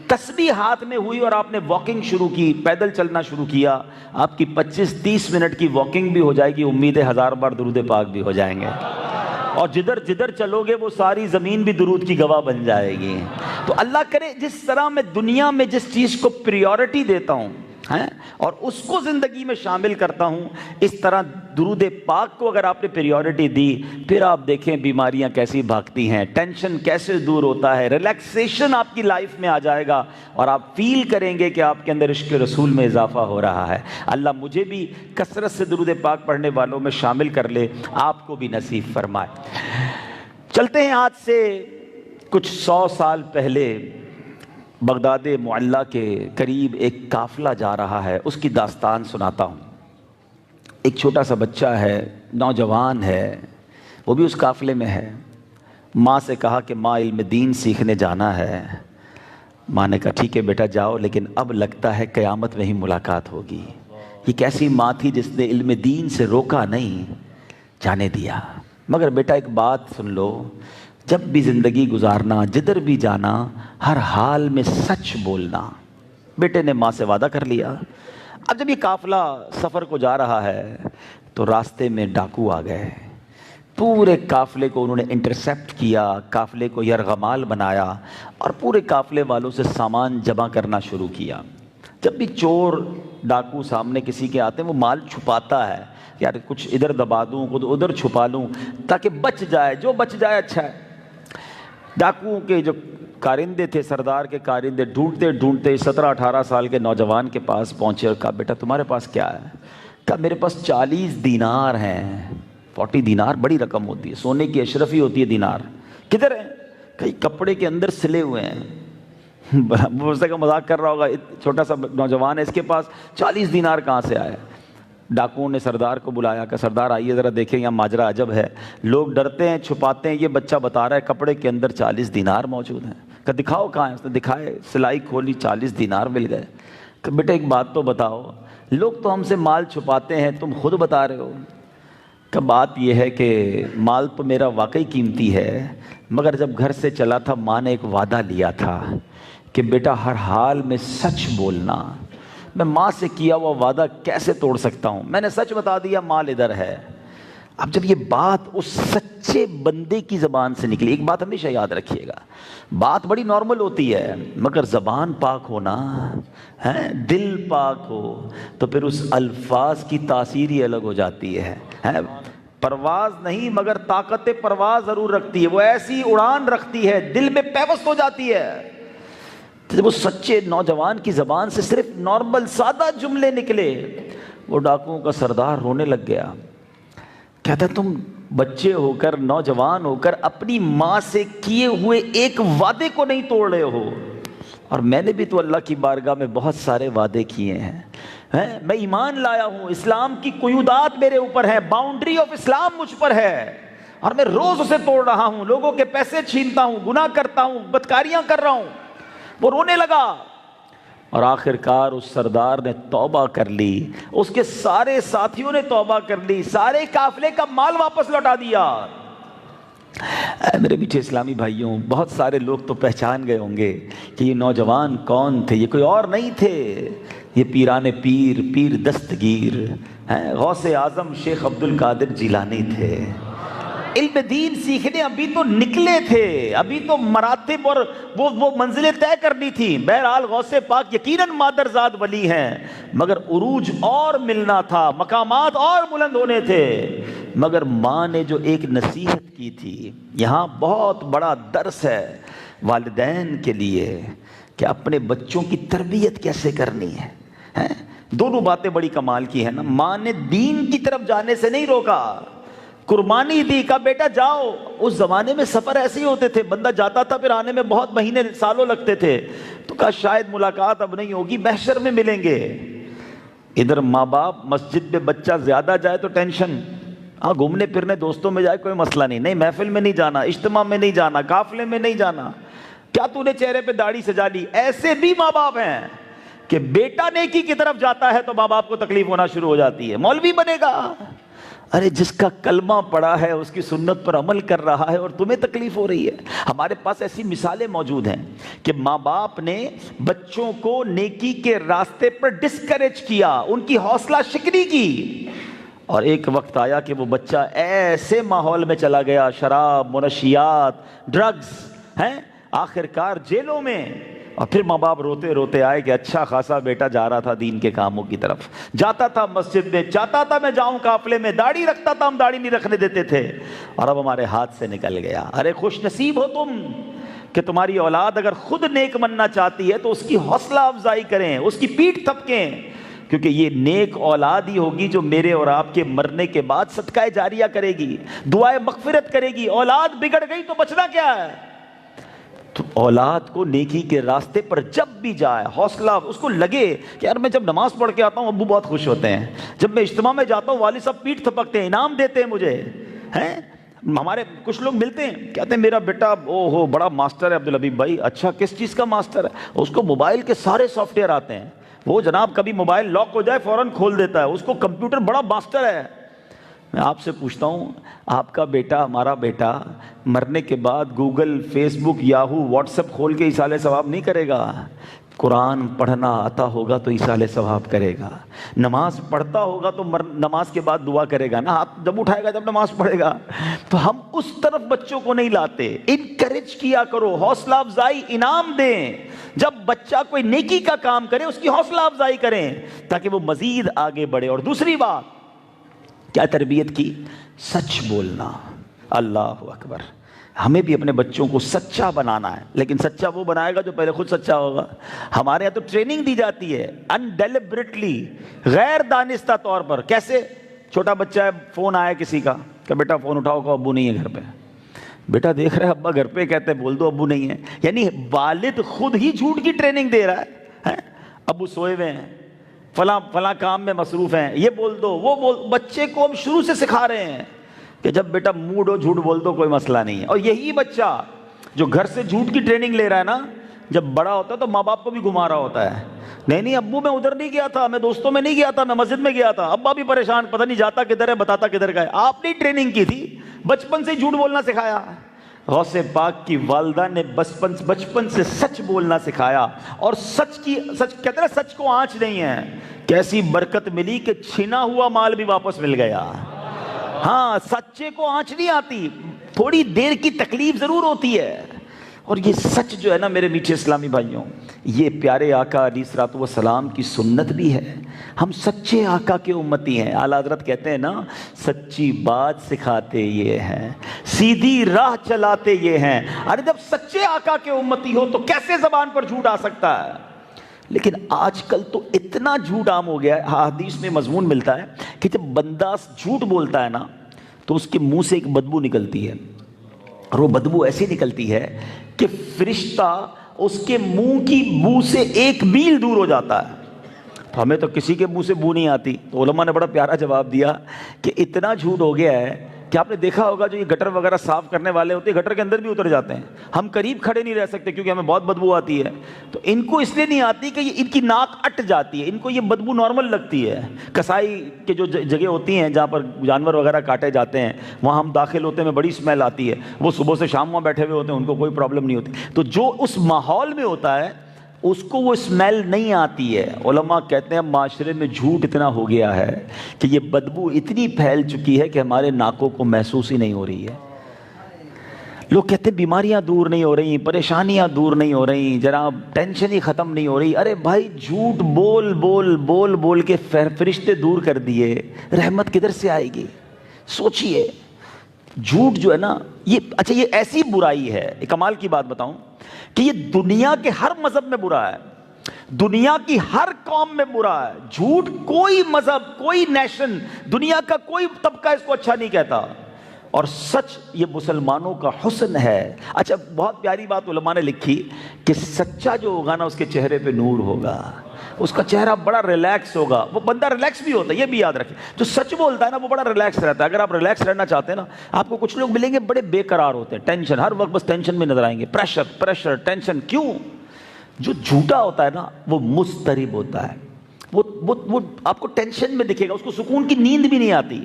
تسبیح ہاتھ میں ہوئی اور آپ نے واکنگ شروع کی, پیدل چلنا شروع کیا, آپ کی 25-30 منٹ کی واکنگ بھی ہو جائے گی, امید ہے 1000 بار درود پاک بھی ہو جائیں گے. اور جدھر چلو گے وہ ساری زمین بھی درود کی گواہ بن جائے گی. تو اللہ کرے جس طرح میں دنیا میں جس چیز کو پریورٹی دیتا ہوں اور اس کو زندگی میں شامل کرتا ہوں, اس طرح درود پاک کو اگر آپ نے پریورٹی دی, پھر آپ دیکھیں بیماریاں کیسی بھاگتی ہیں, ٹینشن کیسے دور ہوتا ہے, ریلیکسیشن آپ کی لائف میں آ جائے گا اور آپ فیل کریں گے کہ آپ کے اندر عشق رسول میں اضافہ ہو رہا ہے. اللہ مجھے بھی کثرت سے درود پاک پڑھنے والوں میں شامل کر لے, آپ کو بھی نصیب فرمائے. چلتے ہیں آج سے کچھ 100 سال پہلے بغداد معلیٰ کے قریب ایک قافلہ جا رہا ہے, اس کی داستان سناتا ہوں. ایک چھوٹا سا بچہ ہے, نوجوان ہے, وہ بھی اس قافلے میں ہے. ماں سے کہا کہ ماں علم دین سیکھنے جانا ہے. ماں نے کہا ٹھیک ہے بیٹا جاؤ, لیکن اب لگتا ہے قیامت میں ہی ملاقات ہوگی. یہ کیسی ماں تھی جس نے علم دین سے روکا نہیں, جانے دیا. مگر بیٹا ایک بات سن لو, جب بھی زندگی گزارنا, جدھر بھی جانا, ہر حال میں سچ بولنا. بیٹے نے ماں سے وعدہ کر لیا. اب جب یہ قافلہ سفر کو جا رہا ہے تو راستے میں ڈاکو آ گئے. پورے قافلے کو انہوں نے انٹرسیپٹ کیا, قافلے کو یرغمال بنایا اور پورے قافلے والوں سے سامان جمع کرنا شروع کیا. جب بھی چور ڈاکو سامنے کسی کے آتے ہیں وہ مال چھپاتا ہے, یار کچھ ادھر دبا دوں, خود ادھر چھپا لوں تاکہ بچ جائے, جو بچ جائے اچھا ہے. ڈاکوؤں کے جو کارندے تھے, سردار کے کارندے, ڈھونڈتے ڈھونڈتے 17-18 سال کے نوجوان کے پاس پہنچے اور کہا بیٹا تمہارے پاس کیا ہے؟ کہا میرے پاس 40 دینار ہیں. 40 دینار بڑی رقم ہوتی ہے, سونے کی اشرفی ہوتی ہے دینار. کدھر ہیں؟ کئی کپڑے کے اندر سلے ہوئے ہیں. اس کا مذاق کر رہا ہوگا, چھوٹا سا نوجوان ہے, اس کے پاس 40 دینار کہاں سے آئے؟ ڈاکوؤں نے سردار کو بلایا کہ سردار آئیے ذرا دیکھیں یہاں ماجرا عجب ہے. لوگ ڈرتے ہیں, چھپاتے ہیں, یہ بچہ بتا رہا ہے کپڑے کے اندر 40 دینار موجود ہیں. کہ دکھاؤ کہاں ہیں؟ اس نے دکھائے, سلائی کھولی, 40 دینار مل گئے. کہ بیٹا ایک بات تو بتاؤ, لوگ تو ہم سے مال چھپاتے ہیں, تم خود بتا رہے ہو. کہ بات یہ ہے کہ مال تو میرا واقعی قیمتی ہے, مگر جب گھر سے چلا تھا ماں نے ایک وعدہ لیا تھا کہ بیٹا ہر حال میں سچ بولنا. میں ماں سے کیا ہوا وعدہ کیسے توڑ سکتا ہوں؟ میں نے سچ بتا دیا, مال ادھر ہے. اب جب یہ بات اس سچے بندے کی زبان سے نکلی, ایک بات ہمیشہ یاد رکھیے گا, بات بڑی نارمل ہوتی ہے, مگر زبان پاک ہونا ہے, دل پاک ہو تو پھر اس الفاظ کی تاثیر ہی الگ ہو جاتی ہے. پرواز نہیں مگر طاقت پرواز ضرور رکھتی ہے, وہ ایسی اڑان رکھتی ہے, دل میں پیوست ہو جاتی ہے. جب وہ سچے نوجوان کی زبان سے صرف نارمل سادہ جملے نکلے, وہ ڈاکوؤں کا سردار رونے لگ گیا، کہتا تم بچے ہو کر، نوجوان ہو کر اپنی ماں سے کیے ہوئے ایک وعدے کو نہیں توڑ رہے ہو، اور میں نے بھی تو اللہ کی بارگاہ میں بہت سارے وعدے کیے ہیں، میں ایمان لایا ہوں، اسلام کی قیودات میرے اوپر ہے، باؤنڈری آف اسلام مجھ پر ہے، اور میں روز اسے توڑ رہا ہوں، لوگوں کے پیسے چھینتا ہوں، گناہ کرتا ہوں، بدکاریاں کر رہا ہوں۔ وہ رونے لگا، اور آخر کار اس سردار نے توبہ کر لی، اس کے سارے ساتھیوں نے توبہ کر لی، سارے قافلے کا مال واپس لوٹا دیا۔ اے میرے میٹھے اسلامی بھائیوں، بہت سارے لوگ تو پہچان گئے ہوں گے کہ یہ نوجوان کون تھے، یہ کوئی اور نہیں تھے، یہ پیران پیر، پیر دستگیر، غوث اعظم شیخ عبد القادر جیلانی تھے۔ علم دین سیکھنے ابھی تو نکلے تھے، ابھی تو مراتب اور وہ منزلیں طے کرنی تھی۔ بہرحال غوث پاک یقیناً مادرزاد ولی ہیں، مگر عروج اور ملنا تھا، مقامات اور بلند ہونے تھے۔ مگر ماں نے جو ایک نصیحت کی تھی، یہاں بہت بڑا درس ہے والدین کے لیے کہ اپنے بچوں کی تربیت کیسے کرنی ہے۔ دونوں باتیں بڑی کمال کی ہیں نا، ماں نے دین کی طرف جانے سے نہیں روکا، قربانی دی، کہا بیٹا جاؤ۔ اس زمانے میں سفر ایسے ہی ہوتے تھے، بندہ جاتا تھا پھر آنے میں بہت مہینے سالوں لگتے تھے، تو کہا شاید ملاقات اب نہیں ہوگی، محشر میں ملیں گے۔ ادھر ماں باپ مسجد میں بچہ زیادہ جائے تو ٹینشن، ہاں گھومنے پھرنے دوستوں میں جائے کوئی مسئلہ نہیں، محفل میں نہیں جانا، اجتماع میں نہیں جانا، قافلے میں نہیں جانا، کیا تو نے چہرے پہ داڑھی سجا لی۔ ایسے بھی ماں باپ ہیں کہ بیٹا نیکی کی طرف جاتا ہے تو ماں باپ کو تکلیف ہونا شروع ہو جاتی ہے، مولوی بنے گا، ارے جس کا کلمہ پڑا ہے، اس کی سنت پر عمل کر رہا ہے، اور تمہیں تکلیف ہو رہی ہے۔ ہمارے پاس ایسی مثالیں موجود ہیں کہ ماں باپ نے بچوں کو نیکی کے راستے پر ڈسکریج کیا، ان کی حوصلہ شکنی کی، اور ایک وقت آیا کہ وہ بچہ ایسے ماحول میں چلا گیا، شراب، منشیات، ڈرگز ہیں، آخر کار جیلوں میں۔ اور پھر ماں باپ روتے روتے آئے کہ اچھا خاصا بیٹا جا رہا تھا دین کے کاموں کی طرف، جاتا تھا مسجد میں، چاہتا تھا میں جاؤں قافلے میں، داڑھی رکھتا تھا، ہم داڑھی نہیں رکھنے دیتے تھے، اور اب ہمارے ہاتھ سے نکل گیا۔ ارے خوش نصیب ہو تم کہ تمہاری اولاد اگر خود نیک بننا چاہتی ہے تو اس کی حوصلہ افزائی کریں، اس کی پیٹھ تھپکیں، کیونکہ یہ نیک اولاد ہی ہوگی جو میرے اور آپ کے مرنے کے بعد صدقہ جاریہ کرے گی، دعائے مغفرت کرے گی۔ اولاد بگڑ گئی تو بچنا کیا ہے؟ تو اولاد کو نیکی کے راستے پر جب بھی جائے، حوصلہ اس کو لگے کہ یار میں جب نماز پڑھ کے آتا ہوں ابو بہت خوش ہوتے ہیں، جب میں اجتماع میں جاتا ہوں والد صاحب پیٹھ تھپکتے ہیں، انعام دیتے ہیں مجھے، ہیں ہمارے کچھ لوگ ملتے ہیں کہتے ہیں میرا بیٹا او ہو بڑا ماسٹر ہے عبدالحبیب بھائی۔ اچھا کس چیز کا ماسٹر ہے؟ اس کو موبائل کے سارے سافٹ ویئر آتے ہیں، وہ جناب کبھی موبائل لاک ہو جائے فوراً کھول دیتا ہے، اس کو کمپیوٹر بڑا ماسٹر ہے۔ میں آپ سے پوچھتا ہوں، آپ کا بیٹا، ہمارا بیٹا مرنے کے بعد گوگل، فیس بک، یاہو، واٹس ایپ کھول کے ایصال ثواب نہیں کرے گا؟ قرآن پڑھنا آتا ہوگا تو ایصال ثواب کرے گا، نماز پڑھتا ہوگا تو نماز کے بعد دعا کرے گا نا، ہاتھ جب اٹھائے گا جب نماز پڑھے گا۔ تو ہم اس طرف بچوں کو نہیں لاتے، انکریج کیا کرو، حوصلہ افزائی، انعام دیں۔ جب بچہ کوئی نیکی کا کام کرے اس کی حوصلہ افزائی کریں تاکہ وہ مزید آگے بڑھے۔ اور دوسری بات کیا تربیت کی؟ سچ بولنا۔ اللہ اکبر، ہمیں بھی اپنے بچوں کو سچا بنانا ہے، لیکن سچا وہ بنائے گا جو پہلے خود سچا ہوگا۔ ہمارے یہاں تو ٹریننگ دی جاتی ہے انڈیلیبریٹلی، غیر دانستہ طور پر۔ کیسے؟ چھوٹا بچہ ہے، فون آیا کسی کا کہ بیٹا فون اٹھاؤ، کہ ابو نہیں ہے گھر پہ۔ بیٹا دیکھ رہے ابا گھر پہ، کہتے بول دو ابو نہیں ہے، یعنی والد خود ہی جھوٹ کی ٹریننگ دے رہا ہے، ابو سوئے ہوئے ہیں، فلاں کام میں مصروف ہیں، یہ بول دو وہ بول۔ بچے کو ہم شروع سے سکھا رہے ہیں کہ جب بیٹا موڈ ہو جھوٹ بول دو، کوئی مسئلہ نہیں ہے۔ اور یہی بچہ جو گھر سے جھوٹ کی ٹریننگ لے رہا ہے نا، جب بڑا ہوتا ہے تو ماں باپ کو بھی گھما رہا ہوتا ہے، نہیں ابو میں ادھر نہیں گیا تھا، میں دوستوں میں نہیں گیا تھا، میں مسجد میں گیا تھا۔ ابا بھی پریشان، پتہ نہیں جاتا کدھر ہے، بتاتا کدھر گئے۔ آپ نے ٹریننگ کی تھی، بچپن سے جھوٹ بولنا سکھایا۔ غوث پاک کی والدہ نے بچپن سے سچ بولنا سکھایا، اور سچ کہتے ہیں سچ کو آنچ نہیں ہے۔ کیسی برکت ملی کہ چھنا ہوا مال بھی واپس مل گیا۔ ہاں سچے کو آنچ نہیں آتی، تھوڑی دیر کی تکلیف ضرور ہوتی ہے۔ اور یہ سچ جو ہے نا میرے میٹھے اسلامی بھائیوں، یہ پیارے آقا علیہ الصلوۃ والسلام کی سنت بھی ہے۔ ہم سچے آقا کے امتی ہیں۔ اعلیٰ حضرت کہتے ہیں نا، سچی بات سکھاتے یہ ہیں، سیدھی راہ چلاتے یہ ہیں۔ ارے جب سچے آقا کے امتی ہو تو کیسے زبان پر جھوٹ آ سکتا ہے؟ لیکن آج کل تو اتنا جھوٹ عام ہو گیا ہے، حدیث میں مضمون ملتا ہے کہ جب بندہ جھوٹ بولتا ہے نا تو اس کے منہ سے ایک بدبو نکلتی ہے، اور وہ بدبو ایسی نکلتی ہے کہ فرشتہ اس کے منہ کی بو سے 1 میل دور ہو جاتا ہے۔ تو ہمیں تو کسی کے منہ سے بو نہیں آتی، تو علماء نے بڑا پیارا جواب دیا کہ اتنا جھوٹ ہو گیا ہے کہ آپ نے دیکھا ہوگا جو یہ گٹر وغیرہ صاف کرنے والے ہوتے ہیں گٹر کے اندر بھی اتر جاتے ہیں، ہم قریب کھڑے نہیں رہ سکتے کیونکہ ہمیں بہت بدبو آتی ہے۔ تو ان کو اس لیے نہیں آتی کہ ان کی ناک اٹ جاتی ہے، ان کو یہ بدبو نارمل لگتی ہے۔ کسائی کے جو جگہ ہوتی ہیں جہاں پر جانور وغیرہ کاٹے جاتے ہیں وہاں ہم داخل ہوتے ہیں بڑی اسمیل آتی ہے، وہ صبح سے شام وہاں بیٹھے ہوئے ہوتے ہیں، ان کو کوئی پرابلم نہیں ہوتی۔ تو جو اس ماحول میں ہوتا ہے اس کو وہ اسمیل نہیں آتی ہے۔ علماء کہتے ہیں معاشرے میں جھوٹ اتنا ہو گیا ہے کہ یہ بدبو اتنی پھیل چکی ہے کہ ہمارے ناکوں کو محسوس ہی نہیں ہو رہی ہے۔ لوگ کہتے ہیں بیماریاں دور نہیں ہو رہی، پریشانیاں دور نہیں ہو رہی، جناب ٹینشن ہی ختم نہیں ہو رہی۔ ارے بھائی جھوٹ بول بول بول بول کے فرشتے دور کر دیے، رحمت کدھر سے آئے گی؟ سوچئے، جھوٹ جو ہے نا یہ اچھا یہ ایسی برائی ہے، ایک کمال کی بات بتاؤں کہ یہ دنیا کے ہر مذہب میں برا ہے، دنیا کی ہر قوم میں برا ہے۔ جھوٹ کوئی مذہب، کوئی نیشن، دنیا کا کوئی طبقہ اس کو اچھا نہیں کہتا، اور سچ یہ مسلمانوں کا حسن ہے۔ اچھا بہت پیاری بات علماء نے لکھی کہ سچا جو ہوگا نا اس کے چہرے پہ نور ہوگا، اس کا چہرہ بڑا ریلیکس ہوگا، وہ بندہ ریلیکس بھی ہوتا ہے، یہ بھی یاد رکھیں۔ جو سچ بولتا ہے نا وہ بڑا ریلیکس رہتا ہے۔ اگر آپ ریلیکس رہنا چاہتے ہیں نا، آپ کو کچھ لوگ ملیں گے بڑے بے قرار ہوتے ہیں، ٹینشن، ہر وقت بس ٹینشن میں نظر آئیں گے، پریشر پریشر ٹینشن۔ کیوں؟ جو جھوٹا ہوتا ہے نا وہ مضطرب ہوتا ہے، وہ آپ کو ٹینشن میں دکھے گا، اس کو سکون کی نیند بھی نہیں آتی۔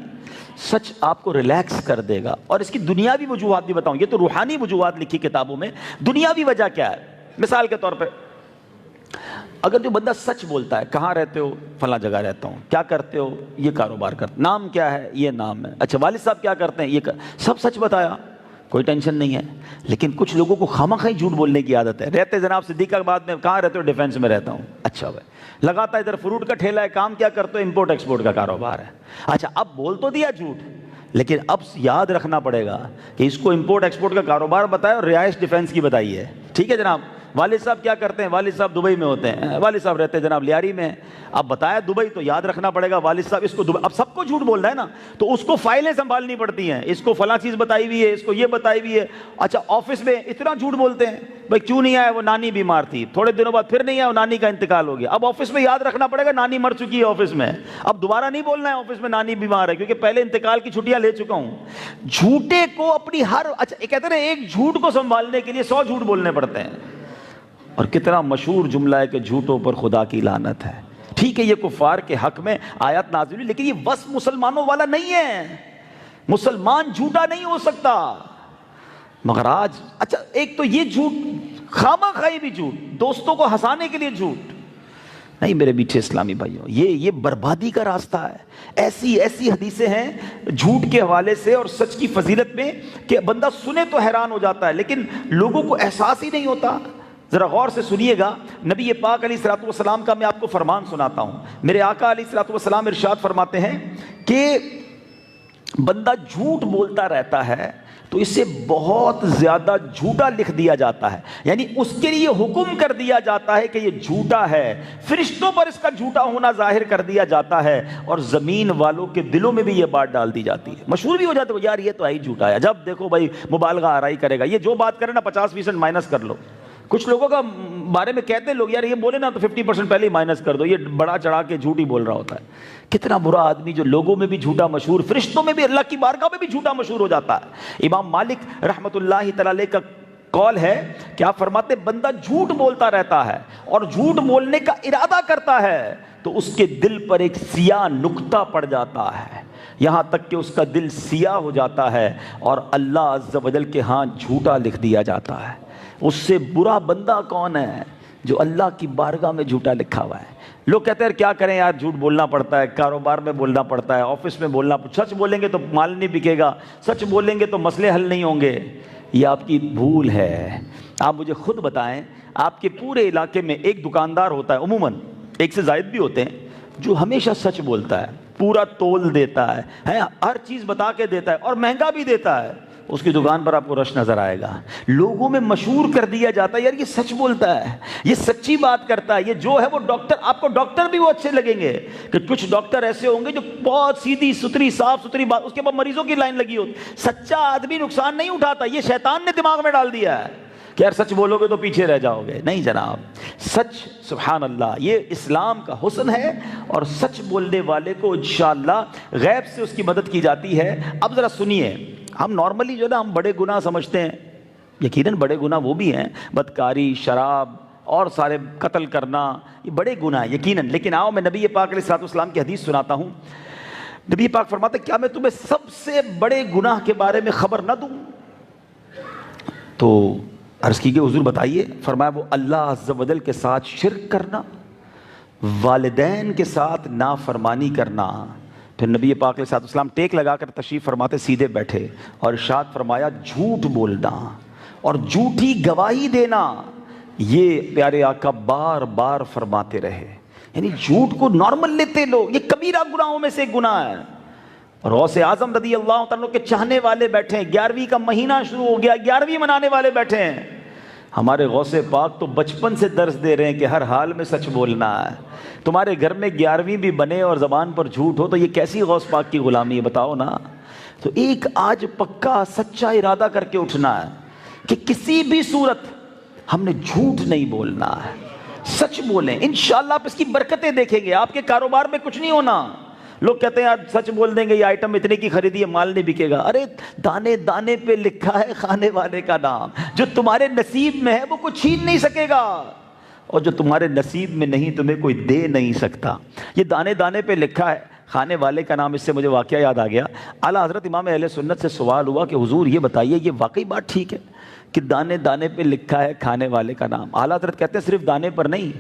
سچ آپ کو ریلیکس کر دے گا۔ اور اس کی دنیاوی وجوہات بھی بتاؤں، یہ تو روحانی وجوہات لکھی کتابوں میں، دنیاوی وجہ کیا ہے؟ مثال کے طور پہ اگر جو بندہ سچ بولتا ہے، کہاں رہتے ہو؟ فلاں جگہ رہتا ہوں۔ کیا کرتے ہو؟ یہ کاروبار کرتے۔ نام کیا ہے؟ یہ نام ہے۔ اچھا والد صاحب کیا کرتے ہیں؟ یہ سب سچ بتایا، کوئی ٹینشن نہیں ہے۔ لیکن کچھ لوگوں کو خامخواہ جھوٹ بولنے کی عادت ہے۔ رہتے جناب صدیق آباد میں، کہاں رہتے ہو؟ ڈیفینس میں رہتا ہوں۔ اچھا بھائی، لگاتا ادھر فروٹ کا ٹھیلا ہے، کام کیا کرتے ہو؟ امپورٹ ایکسپورٹ کا کاروبار ہے۔ اچھا اب بول تو دیا جھوٹ، لیکن اب یاد رکھنا پڑے گا کہ اس کو امپورٹ ایکسپورٹ کا کاروبار بتایا اور رہائش ڈیفینس کی بتائی ہے، ٹھیک ہے جناب۔ والد صاحب کیا کرتے ہیں؟ والد صاحب دبئی میں ہوتے ہیں، والد صاحب رہتے ہیں جناب لیاری میں۔ اب بتایا دبئی، تو یاد رکھنا پڑے گا والد صاحب اس کو دبئی، اب سب کو جھوٹ بول رہا ہے نا، تو اس کو فائلیں سنبھالنی پڑتی ہیں، اس کو فلاں چیز بتائی ہوئی ہے، اس کو یہ بتائی ہوئی ہے۔ اچھا آفس میں اتنا جھوٹ بولتے ہیں، بھائی کیوں نہیں آیا؟ وہ نانی بیمار تھی، تھوڑے دنوں بعد پھر نہیں آیا، وہ نانی کا انتقال ہو گیا۔ اب آفس میں یاد رکھنا پڑے گا نانی مر چکی ہے آفس میں، اب دوبارہ نہیں بولنا ہے آفس میں نانی بیمار ہے، کیونکہ پہلے انتقال کی چھٹیاں لے چکا ہوں۔ جھوٹے کو اپنی اچھا کہتے ہیں ایک جھوٹ کو سنبھالنے کے لیے 100 جھوٹ بولنے پڑتے ہیں۔ اور کتنا مشہور جملہ ہے کہ جھوٹوں پر خدا کی لعنت ہے۔ ٹھیک ہے یہ کفار کے حق میں آیات نازل ہوئی، لیکن یہ وصف مسلمانوں والا نہیں ہے۔ مسلمان جھوٹا نہیں ہو سکتا۔ مگر آج اچھا ایک تو یہ جھوٹ، خامہ خواہی بھی جھوٹ، دوستوں کو ہنسانے کے لیے جھوٹ نہیں۔ میرے میٹھے اسلامی بھائیوں، یہ بربادی کا راستہ ہے۔ ایسی حدیثیں ہیں جھوٹ کے حوالے سے اور سچ کی فضیلت میں کہ بندہ سنے تو حیران ہو جاتا ہے، لیکن لوگوں کو احساس ہی نہیں ہوتا۔ ذرا غور سے سنیے گا، نبی پاک علیہ الصلوۃ والسلام کا میں آپ کو فرمان سناتا ہوں۔ میرے آقا علیہ الصلوۃ والسلام ارشاد فرماتے ہیں کہ بندہ جھوٹ بولتا رہتا ہے تو اسے بہت زیادہ جھوٹا لکھ دیا جاتا ہے، یعنی اس کے لیے حکم کر دیا جاتا ہے کہ یہ جھوٹا ہے، فرشتوں پر اس کا جھوٹا ہونا ظاہر کر دیا جاتا ہے، اور زمین والوں کے دلوں میں بھی یہ بات ڈال دی جاتی ہے۔ مشہور بھی ہو جاتا ہے یار یہ تو ہی جھوٹا ہے، جب دیکھو بھائی مبالغہ آرائی کرے گا، یہ جو بات کرے نا 50% مائنس کر لو۔ کچھ لوگوں کا بارے میں کہتے ہیں لوگ یار یہ بولے نا تو 50% پہلے ہی مائنس کر دو، یہ بڑا چڑھا کے جھوٹ ہی بول رہا ہوتا ہے۔ کتنا برا آدمی جو لوگوں میں بھی جھوٹا مشہور، فرشتوں میں بھی، اللہ کی بارگاہ میں بھی جھوٹا مشہور ہو جاتا ہے۔ امام مالک رحمۃ اللہ تعالی علیہ کا قول ہے کہ آپ فرماتے بندہ جھوٹ بولتا رہتا ہے اور جھوٹ بولنے کا ارادہ کرتا ہے تو اس کے دل پر ایک سیاہ نقطہ پڑ جاتا ہے، یہاں تک کہ اس کا دل سیاہ ہو جاتا ہے اور اللہ عز و جل کے ہاں جھوٹا لکھ دیا جاتا ہے۔ اس سے برا بندہ کون ہے؟ جو اللہ کی بارگاہ میں جھوٹا لکھا ہوا ہے۔ لوگ کہتے ہیں کیا کریں یار، جھوٹ بولنا پڑتا ہے، کاروبار میں بولنا پڑتا ہے، آفس میں بولنا، سچ بولیں گے تو مال نہیں بکے گا، سچ بولیں گے تو مسئلے حل نہیں ہوں گے۔ یہ آپ کی بھول ہے۔ آپ مجھے خود بتائیں، آپ کے پورے علاقے میں ایک دکاندار ہوتا ہے، عموماً ایک سے زائد بھی ہوتے ہیں، جو ہمیشہ سچ بولتا ہے، پورا تول دیتا ہے، ہر چیز بتا کے دیتا ہے اور مہنگا بھی دیتا ہے۔ اس کی دکان پر آپ کو رش نظر آئے گا. لوگوں میں مشہور کر دیا جاتا ہے یار یہ سچ بولتا ہے, یہ سچی بات کرتا ہے, یہ جو ہے وہ ڈاکٹر, آپ کو ڈاکٹر بھی وہ اچھے لگیں گے. کہ کچھ ڈاکٹر ایسے ہوں گے جو بہت سیدھی ستھری صاف ستھری بات, اس کے بعد مریضوں کی لائن لگی ہوتی. سچا آدمی نقصان نہیں اٹھاتا, یہ شیطان نے دماغ میں ڈال دیا ہے کہ یار سچ بولو گے تو پیچھے رہ جاؤ گے. نہیں جناب, سچ سبحان اللہ یہ اسلام کا حسن ہے, اور سچ بولنے والے کو انشاءاللہ غیب سے اس کی مدد کی جاتی ہے. اب ذرا سنیے, ہم نارملی جو ہے نا ہم بڑے گناہ سمجھتے ہیں, یقیناً بڑے گناہ وہ بھی ہیں, بدکاری, شراب اور سارے قتل کرنا, یہ بڑے گناہ ہیں یقیناً. لیکن آؤ میں نبی پاک علیہ الصلوۃ والسلام کی حدیث سناتا ہوں. نبی پاک فرماتے کیا میں تمہیں سب سے بڑے گناہ کے بارے میں خبر نہ دوں؟ تو عرض کی کہ حضور بتائیے. فرمایا وہ اللہ عز و جل کے ساتھ شرک کرنا, والدین کے ساتھ نافرمانی کرنا. پھر نبی پاک علیہ الصلوۃ والسلام ٹیک لگا کر تشریف فرماتے سیدھے بیٹھے اور ارشاد فرمایا جھوٹ بولنا اور جھوٹی گواہی دینا. یہ پیارے آقا بار بار فرماتے رہے. یعنی جھوٹ کو نارمل لیتے لوگ, یہ کبیرہ گناہوں میں سے ایک گناہ ہے. اور غوث اعظم رضی اللہ تعالیٰ کے چاہنے والے بیٹھے ہیں, 11ویں کا مہینہ شروع ہو گیا, 11ویں منانے والے بیٹھے ہیں. ہمارے غوث پاک تو بچپن سے درس دے رہے ہیں کہ ہر حال میں سچ بولنا ہے. تمہارے گھر میں 11ویں بھی بنے اور زبان پر جھوٹ ہو تو یہ کیسی غوث پاک کی غلامی ہے بتاؤ نا. تو ایک آج پکا سچا ارادہ کر کے اٹھنا ہے کہ کسی بھی صورت ہم نے جھوٹ نہیں بولنا ہے, سچ بولیں. انشاءاللہ آپ اس کی برکتیں دیکھیں گے. آپ کے کاروبار میں کچھ نہیں ہونا. لوگ کہتے ہیں یار سچ بول دیں گے یہ آئٹم اتنے کی خریدی ہے مال نہیں بکے گا. ارے دانے دانے پہ لکھا ہے کھانے والے کا نام. جو تمہارے نصیب میں ہے وہ کوئی چھین نہیں سکے گا, اور جو تمہارے نصیب میں نہیں تمہیں کوئی دے نہیں سکتا. یہ دانے دانے پہ لکھا ہے کھانے والے کا نام. اس سے مجھے واقعہ یاد آ گیا. اعلیٰ حضرت امام اہل سنت سے سوال ہوا کہ حضور یہ بتائیے یہ واقعی بات ٹھیک ہے کہ دانے دانے پہ لکھا ہے کھانے والے کا نام؟ اعلیٰ حضرت کہتے ہیں صرف دانے پر نہیں,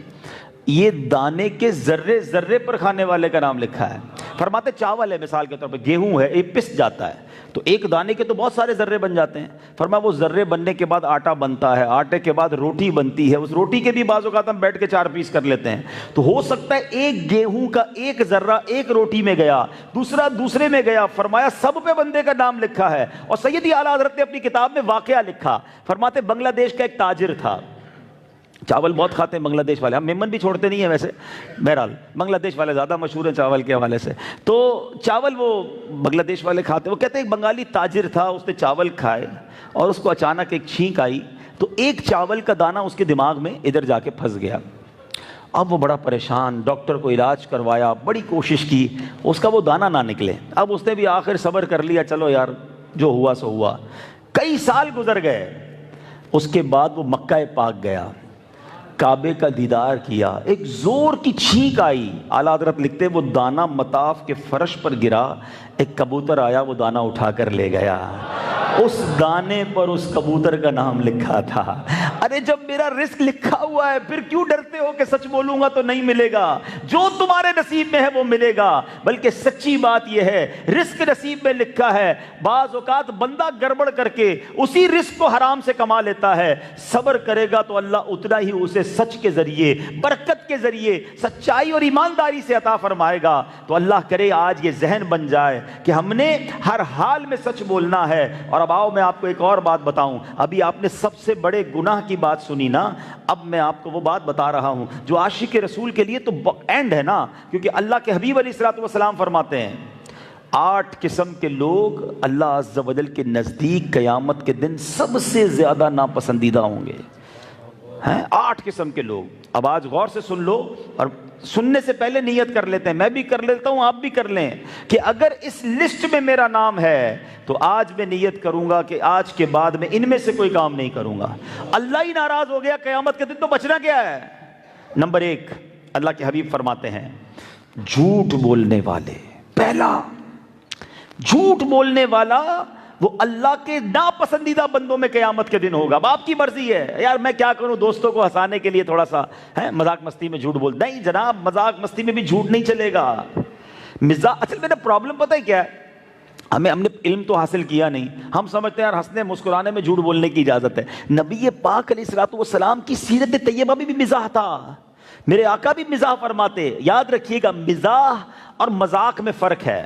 یہ دانے کے ذرے ذرے پر کھانے والے کا نام لکھا ہے. فرماتے چاول ہے مثال کے طور پہ, گیہوں ہے, یہ پس جاتا ہے تو ایک دانے کے تو بہت سارے ذرے بن جاتے ہیں. فرمایا وہ ذرے بننے کے بعد آٹا بنتا ہے, آٹے کے بعد روٹی بنتی ہے, اس روٹی کے بھی بعض اوقات ہم بیٹھ کے 4 پیس کر لیتے ہیں. تو ہو سکتا ہے ایک گیہوں کا ایک ذرہ ایک روٹی میں گیا, دوسرا دوسرے میں گیا. فرمایا سب پہ بندے کا نام لکھا ہے. اور سیدی اعلیٰ حضرت نے اپنی کتاب میں واقعہ لکھا. فرماتے بنگلہ دیش کا ایک تاجر تھا, چاول بہت کھاتے ہیں بنگلہ دیش والے, ہم ممن بھی چھوڑتے نہیں ہیں ویسے, بہرحال بنگلہ دیش والے زیادہ مشہور ہیں چاول کے حوالے سے. تو چاول وہ بنگلہ دیش والے کھاتے. وہ کہتے ہیں ایک بنگالی تاجر تھا, اس نے چاول کھائے اور اس کو اچانک ایک چھینک آئی, تو ایک چاول کا دانہ اس کے دماغ میں ادھر جا کے پھنس گیا. اب وہ بڑا پریشان, ڈاکٹر کو علاج کروایا, بڑی کوشش کی, اس کا وہ دانہ نہ نکلے. اب اس نے بھی آخر صبر کر لیا, چلو یار جو ہوا سو ہوا. کئی سال گزر گئے. اس کے بعد وہ مکہ پاک گیا, کعبے کا دیدار کیا, ایک زور کی چھینک آئی. اعلیٰ حضرت لکھتے وہ دانہ مطاف کے فرش پر گرا, ایک کبوتر آیا وہ دانہ اٹھا کر لے گیا. اس دانے پر اس کبوتر کا نام لکھا تھا. ارے جب میرا رزق لکھا ہوا ہے پھر کیوں ڈرتے ہو کہ سچ بولوں گا تو نہیں ملے گا؟ جو تمہارے نصیب میں ہے وہ ملے گا. بلکہ سچی بات یہ ہے رزق نصیب میں لکھا ہے. بعض اوقات بندہ گڑبڑ کر کے اسی رزق کو حرام سے کما لیتا ہے. صبر کرے گا تو اللہ اتنا ہی اسے سچ کے ذریعے, برکت کے ذریعے, سچائی اور ایمانداری سے عطا فرمائے گا. تو اللہ کرے آج یہ ذہن بن جائے کہ ہم نے ہر حال میں سچ بولنا ہے. اور اب آؤ میں آپ کو ایک اور بات بتاؤں. ابھی آپ نے سب سے بڑے گناہ کی بات سنی نا, اب میں آپ کو وہ بات بتا رہا ہوں جو عاشق رسول کے لیے تو اینڈ ہے نا, کیونکہ اللہ کے حبیب علیہ الصلوۃ والسلام فرماتے ہیں 8 قسم کے لوگ اللہ عز و جل کے نزدیک قیامت کے دن سب سے زیادہ ناپسندیدہ ہوں گے. 8 قسم کے لوگ. اب آج غور سے سن لو, اور سننے سے پہلے نیت کر لیتے ہیں, میں بھی کر لیتا ہوں, آپ بھی کر لیں, کہ اگر اس لسٹ میں میرا نام ہے تو آج میں نیت کروں گا کہ آج کے بعد میں ان میں سے کوئی کام نہیں کروں گا. اللہ ہی ناراض ہو گیا قیامت کے دن تو بچنا کیا ہے؟ نمبر 1 اللہ کے حبیب فرماتے ہیں جھوٹ بولنے والے. پہلا, جھوٹ بولنے والا وہ اللہ کے ناپسندیدہ بندوں میں قیامت کے دن ہوگا. اب آپ کی مرضی ہے, یار میں کیا کروں دوستوں کو ہنسانے کے لیے تھوڑا سا مذاق مستی میں جھوٹ بول. نہیں جناب, مذاق مستی میں بھی جھوٹ نہیں چلے گا. اصل میں پرابلم پتہ ہے کیا ہے, ہم نے علم تو حاصل کیا نہیں, ہم سمجھتے ہیں یار ہنسنے مسکرانے میں جھوٹ بولنے کی اجازت ہے. نبی پاک علیہ الصلوۃ والسلام کی سیرت طیبہ میں بھی مزاح تھا. میرے آقا بھی مزاح فرماتے. یاد رکھیے گا مزاح اور مذاق میں فرق ہے.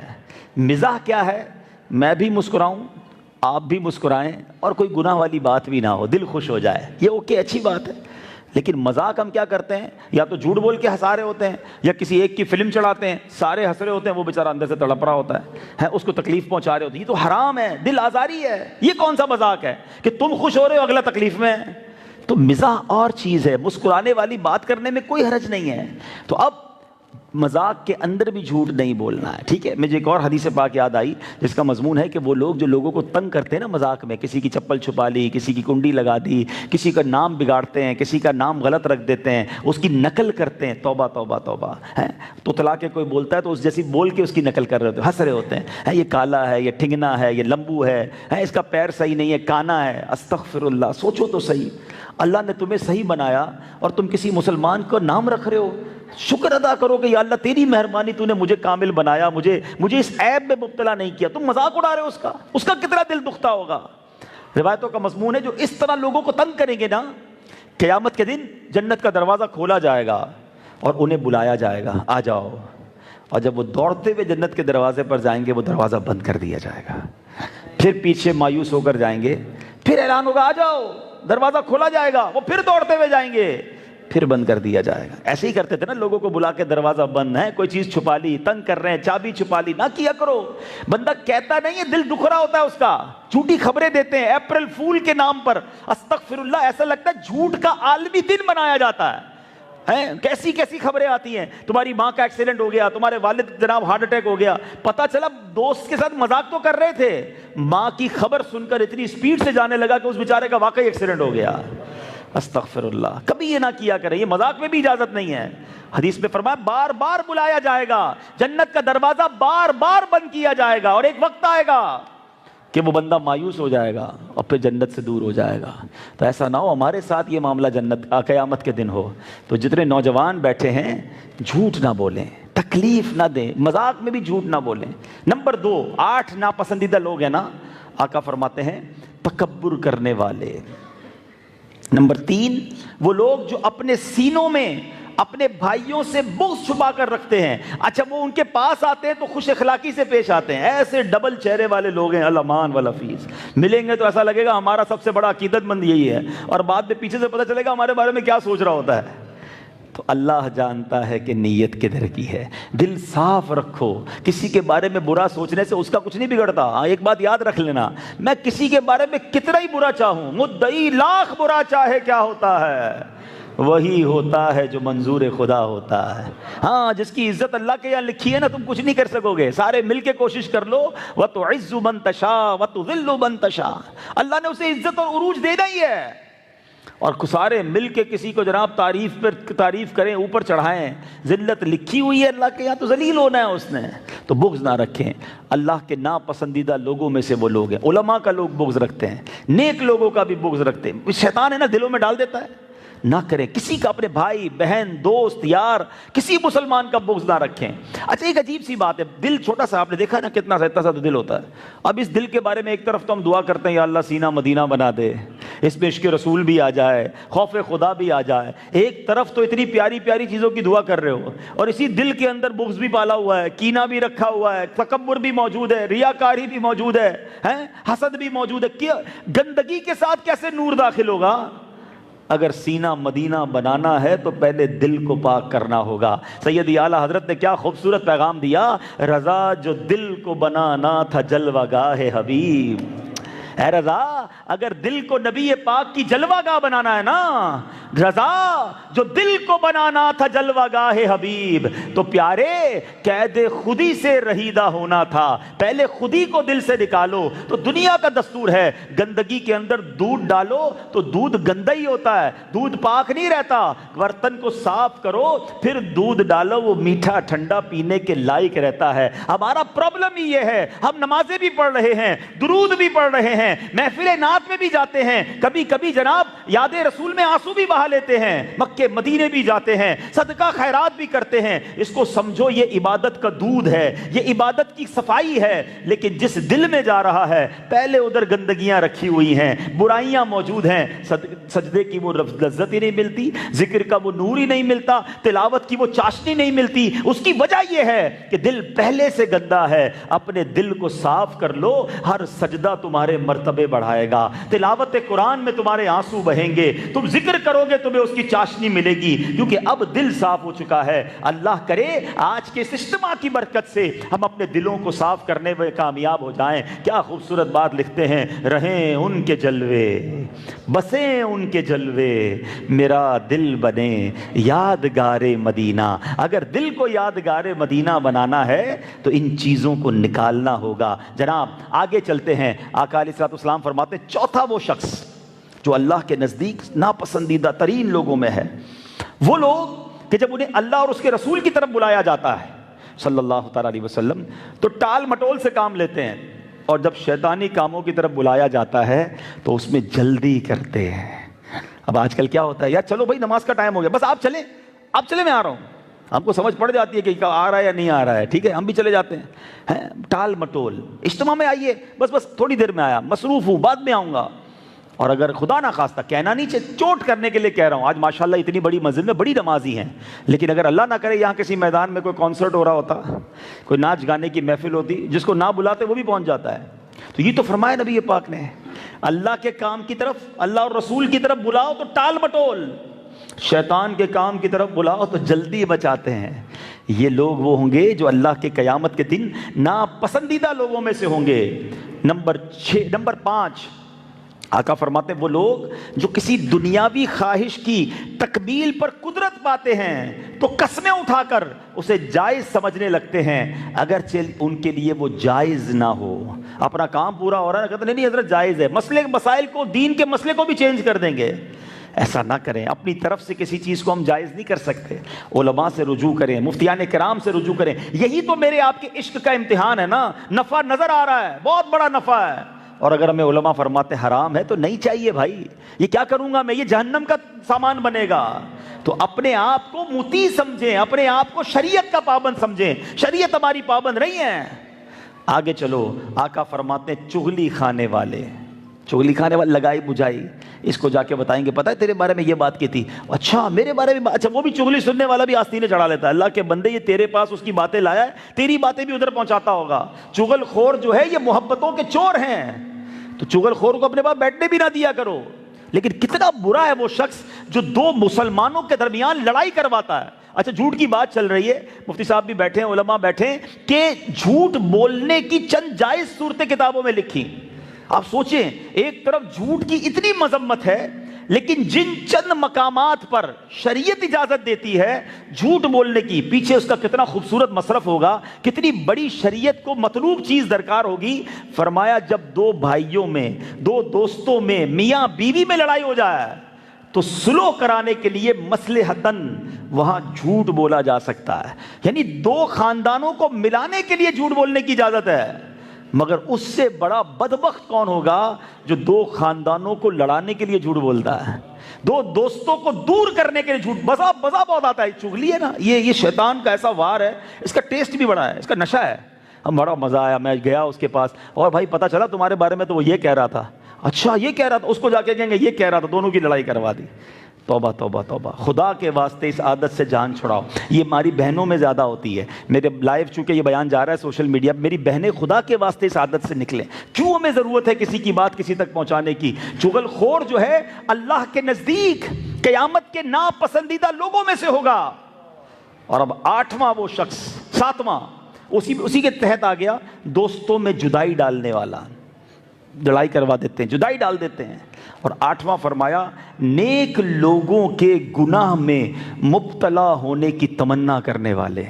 مزاح کیا ہے؟ میں بھی مسکراؤں آپ بھی مسکرائیں اور کوئی گناہ والی بات بھی نہ ہو، دل خوش ہو جائے، یہ اوکے، اچھی بات ہے۔ لیکن مذاق ہم کیا کرتے ہیں، یا تو جھوٹ بول کے ہنسا رہے ہوتے ہیں، یا کسی ایک کی فلم چڑھاتے ہیں، سارے ہنس رہے ہوتے ہیں، وہ بیچارہ اندر سے تڑپ رہا ہوتا ہے، اس کو تکلیف پہنچا رہے ہوتے ہیں۔ یہ تو حرام ہے، دل آزاری ہے۔ یہ کون سا مذاق ہے کہ تم خوش ہو رہے ہو، اگلا تکلیف میں ہے؟ تو مزاح اور چیز ہے، مسکرانے والی بات کرنے میں کوئی حرج نہیں ہے۔ تو اب مذاق کے اندر بھی جھوٹ نہیں بولنا ہے، ٹھیک ہے۔ مجھے ایک اور حدیث پاک یاد آئی جس کا مضمون ہے کہ وہ لوگ جو لوگوں کو تنگ کرتے ہیں نا مذاق میں، کسی کی چپل چھپا لی، کسی کی کنڈی لگا دی، کسی کا نام بگاڑتے ہیں، کسی کا نام غلط رکھ دیتے ہیں، اس کی نقل کرتے ہیں، توبہ توبہ توبہ ہے۔ تو طلا کے کوئی بولتا ہے تو اس جیسی بول کے اس کی نقل کر رہے ہوتے ہیں، ہنس رہے ہوتے ہیں، یہ کالا ہے، یہ ٹھنگنا ہے، یہ لمبو ہے، اس کا پیر صحیح نہیں ہے، کانا ہے۔ استغفر اللہ، سوچو تو صحیح، اللہ نے تمہیں صحیح بنایا اور تم کسی مسلمان کو نام رکھ رہے ہو۔ شکر ادا کرو کہ یا اللہ تیری مہربانی، تو نے مجھے کامل بنایا، مجھے اس عیب میں مبتلا نہیں کیا۔ تم مذاق اڑا رہے ہو اس کا کتنا دل دکھتا ہوگا۔ روایتوں کا مضمون ہے جو اس طرح لوگوں کو تنگ کریں گے نا، قیامت کے دن جنت کا دروازہ کھولا جائے گا اور انہیں بلایا جائے گا، آ جاؤ، اور جب وہ دوڑتے ہوئے جنت کے دروازے پر جائیں گے وہ دروازہ بند کر دیا جائے گا۔ پھر پیچھے مایوس ہو کر جائیں گے، پھر اعلان ہوگا آ جاؤ، دروازہ کھولا جائے گا، وہ پھر دوڑتے ہوئے جائیں گے، پھر بند کر دیا جائے گا۔ ایسے ہی کرتے تھے نا، لوگوں کو بلا کے دروازہ بند ہے، کوئی چیز چھپا لی، تنگ کر رہے ہیں، چابی چھپا لی، نہ کیا کرو۔ بندہ کہتا نہیں ہے، دل دکھ رہا ہوتا ہے اس کا، جھوٹی خبریں دیتے ہیں اپریل فول کے نام پر، استغفر اللہ، ایسا لگتا ہے جھوٹ کا عالمی دن منایا جاتا ہے۔ کیسی کیسی خبریں آتی ہیں، تمہاری ماں کا ایکسیڈنٹ ہو گیا، تمہارے والد جناب ہارٹ اٹیک ہو گیا، پتہ چلا دوست کے ساتھ مذاق تو کر رہے تھے، ماں کی خبر سن کر اتنی سپیڈ سے جانے لگا کہ اس بیچارے کا واقعی ایکسیڈنٹ ہو گیا۔ استغفر اللہ، کبھی یہ نہ کیا کریں، یہ مذاق میں بھی اجازت نہیں ہے۔ حدیث میں فرمایا بار بار بلایا جائے گا، جنت کا دروازہ بار بار بند کیا جائے گا، اور ایک وقت آئے گا کہ وہ بندہ مایوس ہو جائے گا اور پھر جنت سے دور ہو جائے گا۔ تو ایسا نہ ہو ہمارے ساتھ یہ معاملہ قیامت کے دن ہو۔ تو جتنے نوجوان بیٹھے ہیں، جھوٹ نہ بولیں، تکلیف نہ دیں، مذاق میں بھی جھوٹ نہ بولیں۔ نمبر 2، 8 ناپسندیدہ لوگ ہیں نا، آقا فرماتے ہیں تکبر کرنے والے۔ نمبر 3، وہ لوگ جو اپنے سینوں میں اپنے بھائیوں سے بغض چھپا کر رکھتے ہیں۔ اچھا وہ ان کے پاس آتے ہیں تو خوش اخلاقی سے پیش آتے ہیں، ایسے ڈبل چہرے والے لوگ ہیں، الامان والافیس، ملیں گے تو ایسا لگے گا ہمارا سب سے بڑا عقیدت مند یہی ہے، اور بعد میں پیچھے سے پتہ چلے گا ہمارے بارے میں کیا سوچ رہا ہوتا ہے۔ تو اللہ جانتا ہے کہ نیت کدھر کی ہے، دل صاف رکھو۔ کسی کے بارے میں برا سوچنے سے اس کا کچھ نہیں بگڑتا۔ ایک بات یاد رکھ لینا، میں کسی کے بارے میں کتنا ہی برا چاہوں، مدعی لاکھ برا چاہے کیا ہوتا ہے، وہی ہوتا ہے جو منظور خدا ہوتا ہے۔ ہاں، جس کی عزت اللہ کے یہاں لکھی ہے نا، تم کچھ نہیں کر سکو گے، سارے مل کے کوشش کر لو۔ وَتُعِزُّ مَن تَشَاءُ وَتُذِلُّ مَن تَشَاءُ، اللہ نے اسے عزت اور عروج دینا ہی ہے، اور سارے مل کے کسی کو جناب تعریف پر تعریف کریں، اوپر چڑھائیں۔ ذلت لکھی ہوئی ہے اللہ کے یہاں، تو ذلیل ہونا ہے اس نے۔ تو بغض نہ رکھیں۔ اللہ کے ناپسندیدہ لوگوں میں سے وہ لوگ ہیں، علماء کا لوگ بغض رکھتے ہیں، نیک لوگوں کا بھی بغض رکھتے ہیں۔ شیطان ہے نا، دلوں میں ڈال دیتا ہے۔ نہ کریں، کسی کا، اپنے بھائی بہن دوست یار، کسی مسلمان کا بغض نہ رکھیں۔ اچھا ایک عجیب سی بات ہے، دل چھوٹا سا، آپ نے دیکھا نا کتنا اتنا سا دل ہوتا ہے۔ اب اس دل کے بارے میں ایک طرف تو ہم دعا کرتے ہیں یا اللہ سینہ مدینہ بنا دے، اس میں عشق رسول بھی آ جائے، خوف خدا بھی آ جائے، ایک طرف تو اتنی پیاری پیاری چیزوں کی دعا کر رہے ہو، اور اسی دل کے اندر بغض بھی پالا ہوا ہے، کینہ بھی رکھا ہوا ہے، تکبر بھی موجود ہے، ریاکاری بھی موجود ہے، حسد بھی موجود ہے۔ گندگی کے ساتھ کیسے نور داخل ہوگا؟ اگر سینہ مدینہ بنانا ہے تو پہلے دل کو پاک کرنا ہوگا۔ سیدی اعلیٰ حضرت نے کیا خوبصورت پیغام دیا، رضا جو دل کو بنانا تھا جلوہ گاہ حبیب۔ اے رضا، اگر دل کو نبی پاک کی جلوہ گاہ بنانا ہے نا، رضا جو دل کو بنانا تھا جلوہ گاہ حبیب، تو پیارے قید خودی سے رہیدہ ہونا تھا، پہلے خودی کو دل سے نکالو۔ تو دنیا کا دستور ہے، گندگی کے اندر دودھ ڈالو تو دودھ گندا ہی ہوتا ہے، دودھ پاک نہیں رہتا۔ برتن کو صاف کرو پھر دودھ ڈالو، وہ میٹھا ٹھنڈا پینے کے لائق رہتا ہے۔ ہمارا پرابلم ہی یہ ہے، ہم نمازیں بھی پڑھ رہے ہیں، درود بھی پڑھ رہے ہیں، محفل نعت میں بھی جاتے ہیں، کبھی کبھی جناب یاد رسول میں آنسو بھی بہا نہا لیتے ہیں، مکے مدینے بھی جاتے ہیں، صدقہ خیرات بھی کرتے ہیں، اس کو سمجھو یہ عبادت کا دودھ ہے، یہ عبادت کی صفائی ہے۔ لیکن جس دل میں جا رہا ہے پہلے ادھر گندگیاں رکھی ہوئی ہیں، برائیاں موجود ہیں، سجدے کی وہ لذت ہی نہیں ملتی، ذکر کا وہ نور ہی نہیں ملتا، تلاوت کی وہ چاشنی نہیں ملتی۔ اس کی وجہ یہ ہے کہ دل پہلے سے گندا ہے۔ اپنے دل کو صاف کر لو، ہر سجدہ تمہارے مرتبے بڑھائے گا، تلاوت قرآن میں تمہارے آنسو بہیں گے، تم ذکر کرو گے تمہیں اس کی چاشنی ملے گی، کیونکہ اب دل صاف ہو چکا ہے۔ اللہ کرے آج کے اس اجتماع کی برکت سے ہم اپنے دلوں کو صاف کرنے میں کامیاب ہو جائیں۔ کیا خوبصورت بات لکھتے ہیں، رہیں ان کے جلوے، بسیں ان کے جلوے، میرا دل بنے یادگار مدینہ۔ اگر دل کو یادگار مدینہ بنانا ہے تو ان چیزوں کو نکالنا ہوگا۔ جناب آگے چلتے ہیں، آقا علیہ الصلوۃ والسلام فرماتے ہیں چوتھا وہ شخص جو اللہ کے نزدیک ناپسندیدہ ترین لوگوں میں ہے، وہ لوگ کہ جب انہیں اللہ اور اس کے رسول کی طرف بلایا جاتا ہے صلی اللہ تعالیٰ علیہ وسلم تو ٹال مٹول سے کام لیتے ہیں، اور جب شیطانی کاموں کی طرف بلایا جاتا ہے تو اس میں جلدی کرتے ہیں۔ اب آج کل کیا ہوتا ہے، یار چلو بھائی نماز کا ٹائم ہو گیا، بس آپ چلیں میں آ رہا ہوں۔ ہم کو سمجھ پڑ جاتی ہے کہ آ رہا ہے یا نہیں آ رہا ہے، ٹھیک ہے ہم بھی چلے جاتے ہیں۔ ٹال مٹول، اجتماع میں آئیے، بس تھوڑی دیر میں آیا، مصروف ہوں، بعد میں آؤں گا۔ اور اگر خدا نہ خواستہ، کہنا نہیں چاہیے، چوٹ کرنے کے لیے کہہ رہا ہوں، آج ماشاءاللہ اتنی بڑی مسجد میں بڑی نمازی ہیں، لیکن اگر اللہ نہ کرے یہاں کسی میدان میں کوئی کانسرٹ ہو رہا ہوتا، کوئی ناچ گانے کی محفل ہوتی، جس کو نہ بلاتے وہ بھی پہنچ جاتا ہے۔ تو یہ تو فرمایا نبی پاک نے، اللہ کے کام کی طرف، اللہ اور رسول کی طرف بلاؤ تو ٹال مٹول، شیطان کے کام کی طرف بلاؤ تو جلدی بچاتے ہیں۔ یہ لوگ وہ ہوں گے جو اللہ کے قیامت کے دن ناپسندیدہ لوگوں میں سے ہوں گے۔ نمبر 5 آقا فرماتے ہیں وہ لوگ جو کسی دنیاوی خواہش کی تکمیل پر قدرت پاتے ہیں تو قسمیں اٹھا کر اسے جائز سمجھنے لگتے ہیں، اگرچہ ان کے لیے وہ جائز نہ ہو۔ اپنا کام پورا ہو رہا ہے، کہتے نہیں حضرت جائز ہے، مسائل کو، دین کے مسئلے کو بھی چینج کر دیں گے۔ ایسا نہ کریں، اپنی طرف سے کسی چیز کو ہم جائز نہیں کر سکتے۔ علماء سے رجوع کریں، مفتیان کرام سے رجوع کریں، یہی تو میرے آپ کے عشق کا امتحان ہے نا۔ نفع نظر آ رہا ہے، بہت بڑا نفع ہے، اور اگر ہمیں علماء فرماتے حرام ہے تو نہیں چاہیے بھائی، یہ کیا کروں گا میں، یہ جہنم کا سامان بنے گا۔ تو اپنے آپ کو مطیع سمجھیں، اپنے آپ کو شریعت کا پابند سمجھیں، شریعت ہماری پابند نہیں ہے۔ آگے چلو، آقا فرماتے ہیں چغلی کھانے والے لگائی بجھائی، اس کو جا کے بتائیں گے پتہ ہے تیرے بارے میں یہ بات کی تھی، اچھا میرے بارے میں، اچھا وہ بھی چغلی سننے والا بھی آستینے چڑھا لیتا ہے۔ اللہ کے بندے یہ تیرے پاس اس کی باتیں لایا ہے، تیری باتیں بھی ادھر پہنچاتا ہوگا۔ چغل خور جو ہے یہ محبتوں کے چور ہیں، تو چغل خور کو اپنے پاس بیٹھنے بھی نہ دیا کرو۔ لیکن کتنا برا ہے وہ شخص جو دو مسلمانوں کے درمیان لڑائی کرواتا ہے۔ اچھا جھوٹ کی بات چل رہی ہے، مفتی صاحب بھی بیٹھے ہیں، علماء بیٹھے ہیں، کہ جھوٹ بولنے کی چند جائز صورتیں کتابوں میں لکھی۔ آپ سوچیں، ایک طرف جھوٹ کی اتنی مذمت ہے، لیکن جن چند مقامات پر شریعت اجازت دیتی ہے جھوٹ بولنے کی، پیچھے اس کا کتنا خوبصورت مصرف ہوگا، کتنی بڑی شریعت کو مطلوب چیز درکار ہوگی۔ فرمایا جب دو بھائیوں میں، دو دوستوں میں، میاں بیوی میں لڑائی ہو جائے تو سلو کرانے کے لیے مصلحتاً وہاں جھوٹ بولا جا سکتا ہے، یعنی دو خاندانوں کو ملانے کے لیے جھوٹ بولنے کی اجازت ہے۔ مگر اس سے بڑا بدبخت کون ہوگا جو دو خاندانوں کو لڑانے کے لیے جھوٹ بولتا ہے، دو دوستوں کو دور کرنے کے لیے جھوٹ، بزا بہت آتا ہے، چغلی ہے نا، یہ شیطان کا ایسا وار ہے، اس کا ٹیسٹ بھی بڑا ہے، اس کا نشہ ہے۔ ہم بڑا مزہ آیا، میں گیا اس کے پاس، اور بھائی پتہ چلا تمہارے بارے میں تو وہ یہ کہہ رہا تھا، اچھا یہ کہہ رہا تھا، اس کو جا کے کہیں گے یہ کہہ رہا تھا، دونوں کی لڑائی کروا دی۔ توبہ توبہ توبہ، خدا کے واسطے اس عادت سے جان چھڑاؤ۔ یہ ہماری بہنوں میں زیادہ ہوتی ہے، میرے لائیو چونکہ یہ بیان جا رہا ہے سوشل میڈیا، میری بہنیں خدا کے واسطے اس عادت سے نکلیں۔ کیوں ہمیں ضرورت ہے کسی کی بات کسی تک پہنچانے کی؟ چغل خور جو ہے اللہ کے نزدیک قیامت کے ناپسندیدہ لوگوں میں سے ہوگا۔ اور اب 8واں وہ شخص، 7واں اسی کے تحت آ گیا، دوستوں میں جدائی ڈالنے والا، لڑائی کروا دیتے ہیں، جدائی ڈال دیتے ہیں۔ اور 8واں فرمایا نیک لوگوں کے گناہ میں مبتلا ہونے کی تمنا کرنے والے،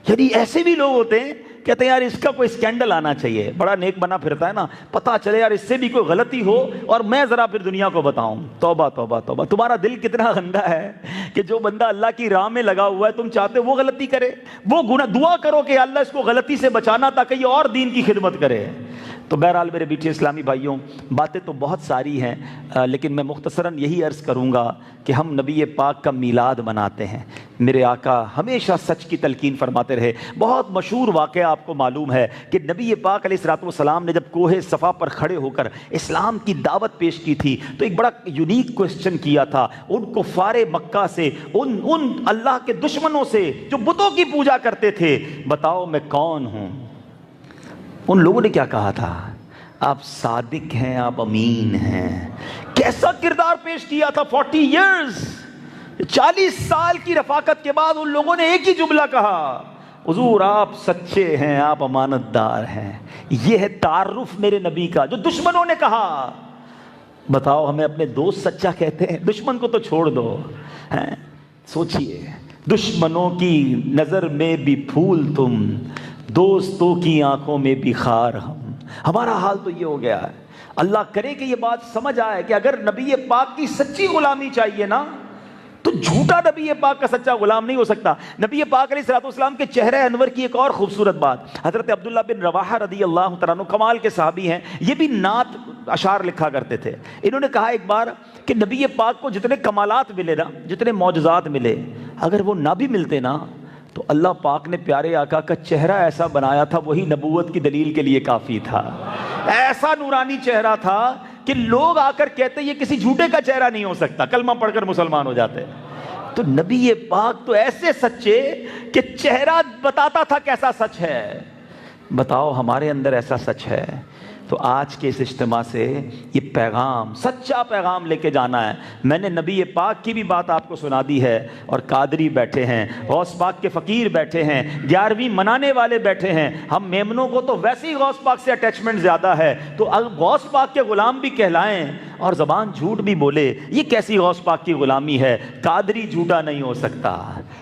یعنی ایسے بھی لوگ ہوتے ہیں کہتے ہیں یار اس کا کوئی اسکینڈل آنا چاہیے، بڑا نیک بنا پھرتا ہے نا، پتہ چلے یار اس سے بھی کوئی غلطی ہو اور میں ذرا پھر دنیا کو بتاؤں۔ توبہ توبہ توبہ، تمہارا دل کتنا گندا ہے کہ جو بندہ اللہ کی راہ میں لگا ہوا ہے تم چاہتے وہ غلطی کرے، وہ گناہ، دعا کرو کہ اللہ اس کو غلطی سے بچانا تاکہ یہ اور دین کی خدمت کرے۔ تو بہرحال میرے بیٹے اسلامی بھائیوں، باتیں تو بہت ساری ہیں، لیکن میں مختصراً یہی عرض کروں گا کہ ہم نبی پاک کا میلاد مناتے ہیں۔ میرے آقا ہمیشہ سچ کی تلقین فرماتے رہے۔ بہت مشہور واقعہ آپ کو معلوم ہے کہ نبی پاک علیہ الصلوۃ والسلام نے جب کوہ صفا پر کھڑے ہو کر اسلام کی دعوت پیش کی تھی تو ایک بڑا یونیک کوسچن کیا تھا ان کفار مکہ سے، ان اللہ کے دشمنوں سے جو بتوں کی پوجا کرتے تھے، بتاؤ میں کون ہوں؟ ان لوگوں نے کیا کہا تھا؟ آپ صادق ہیں، آپ امین ہیں۔ کیسا کردار پیش کیا تھا 40 ایئرز، 40 سال کی رفاقت کے بعد ان لوگوں نے ایک ہی جملہ کہا، حضور آپ سچے ہیں، آپ امانت دار ہیں۔ یہ ہے تعارف میرے نبی کا، جو دشمنوں نے کہا۔ بتاؤ ہمیں اپنے دوست سچا کہتے ہیں؟ دشمن کو تو چھوڑ دو، سوچئے، دشمنوں کی نظر میں بھی پھول تم، دوستوں کی آنکھوں میں بھی خار ہم۔ ہمارا حال تو یہ ہو گیا ہے۔ اللہ کرے کہ یہ بات سمجھ آئے کہ اگر نبی پاک کی سچی غلامی چاہیے نا تو جھوٹا نبی پاک کا سچا غلام نہیں ہو سکتا۔ نبی پاک علیہ الصلوۃ والسلام کے چہرہ انور کی ایک اور خوبصورت بات، حضرت عبداللہ بن رواحہ رضی اللہ تعالیٰ عنہ کمال کے صحابی ہیں، یہ بھی نعت اشعار لکھا کرتے تھے۔ انہوں نے کہا ایک بار کہ نبی پاک کو جتنے کمالات ملے نا، جتنے معجزات ملے، اگر وہ نہ بھی ملتے نا تو اللہ پاک نے پیارے آقا کا چہرہ ایسا بنایا تھا، وہی نبوت کی دلیل کے لیے کافی تھا۔ ایسا نورانی چہرہ تھا کہ لوگ آ کر کہتے یہ کسی جھوٹے کا چہرہ نہیں ہو سکتا، کلمہ پڑھ کر مسلمان ہو جاتے۔ تو نبی پاک تو ایسے سچے کہ چہرہ بتاتا تھا کیسا سچ ہے۔ بتاؤ ہمارے اندر ایسا سچ ہے؟ تو آج کے اس اجتماع سے یہ پیغام، سچا پیغام لے کے جانا ہے۔ میں نے نبی پاک کی بھی بات آپ کو سنا دی ہے، اور قادری بیٹھے ہیں، غوث پاک کے فقیر بیٹھے ہیں، 11ویں منانے والے بیٹھے ہیں۔ ہم میمنوں کو تو ویسے ہی غوث پاک سے اٹیچمنٹ زیادہ ہے، تو اب غوث پاک کے غلام بھی کہلائیں اور زبان جھوٹ بھی بولے، یہ کیسی غوث پاک کی غلامی ہے؟ قادری جھوٹا نہیں ہو سکتا۔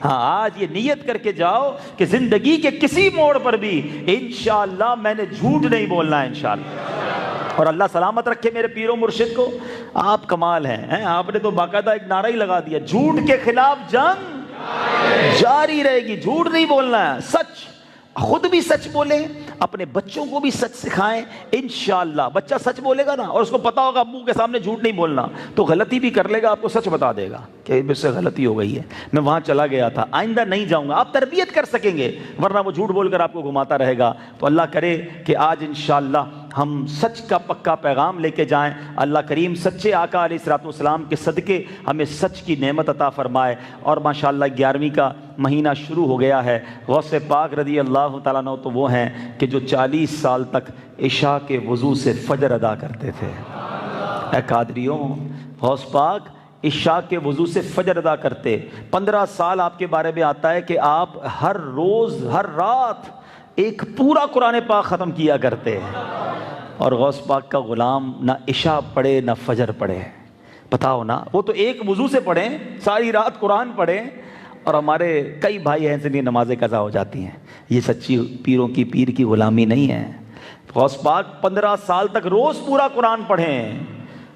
ہاں آج یہ نیت کر کے جاؤ کہ زندگی کے کسی موڑ پر بھی انشاءاللہ میں نے جھوٹ نہیں بولنا ہے انشاءاللہ۔ اور اللہ سلامت رکھے میرے پیر و مرشد کو، آپ کمال ہیں۔ آپ نے تو باقاعدہ ایک نعرہ ہی لگا دیا، جھوٹ کے خلاف جنگ جاری رہے گی، جھوٹ نہیں بولنا ہے، سچ، خود بھی سچ بولیں، اپنے بچوں کو بھی سچ سکھائیں۔ انشاءاللہ بچہ سچ بولے گا نا، اور اس کو پتا ہوگا ابو کے سامنے جھوٹ نہیں بولنا، تو غلطی بھی کر لے گا، آپ کو سچ بتا دے گا کہ مجھ سے غلطی ہو گئی ہے، میں وہاں چلا گیا تھا، آئندہ نہیں جاؤں گا۔ آپ تربیت کر سکیں گے، ورنہ وہ جھوٹ بول کر آپ کو گھماتا رہے گا۔ تو اللہ کرے کہ آج انشاءاللہ ہم سچ کا پکا پیغام لے کے جائیں۔ اللہ کریم سچے آقا علیہ الصلوۃ والسلام کے صدقے ہمیں سچ کی نعمت عطا فرمائے۔ اور ماشاءاللہ 11ویں کا مہینہ شروع ہو گیا ہے۔ غوث پاک رضی اللہ تعالیٰ عنہ تو وہ ہیں کہ جو 40 سال تک عشاء کے وضو سے فجر ادا کرتے تھے۔ اے قادریوں، غوث پاک عشاء کے وضو سے فجر ادا کرتے۔ 15 سال آپ کے بارے میں آتا ہے کہ آپ ہر روز ہر رات ایک پورا قرآن پاک ختم کیا کرتے ہیں، اور غوث پاک کا غلام نہ عشاء پڑھے نہ فجر پڑھے۔ بتاؤ نا، وہ تو ایک وضو سے پڑھیں، ساری رات قرآن پڑھیں، اور ہمارے کئی بھائی ہیں جن کی نمازیں قضا ہو جاتی ہیں۔ یہ سچی پیروں کی پیر کی غلامی نہیں ہے۔ غوث پاک 15 سال تک روز پورا قرآن پڑھیں،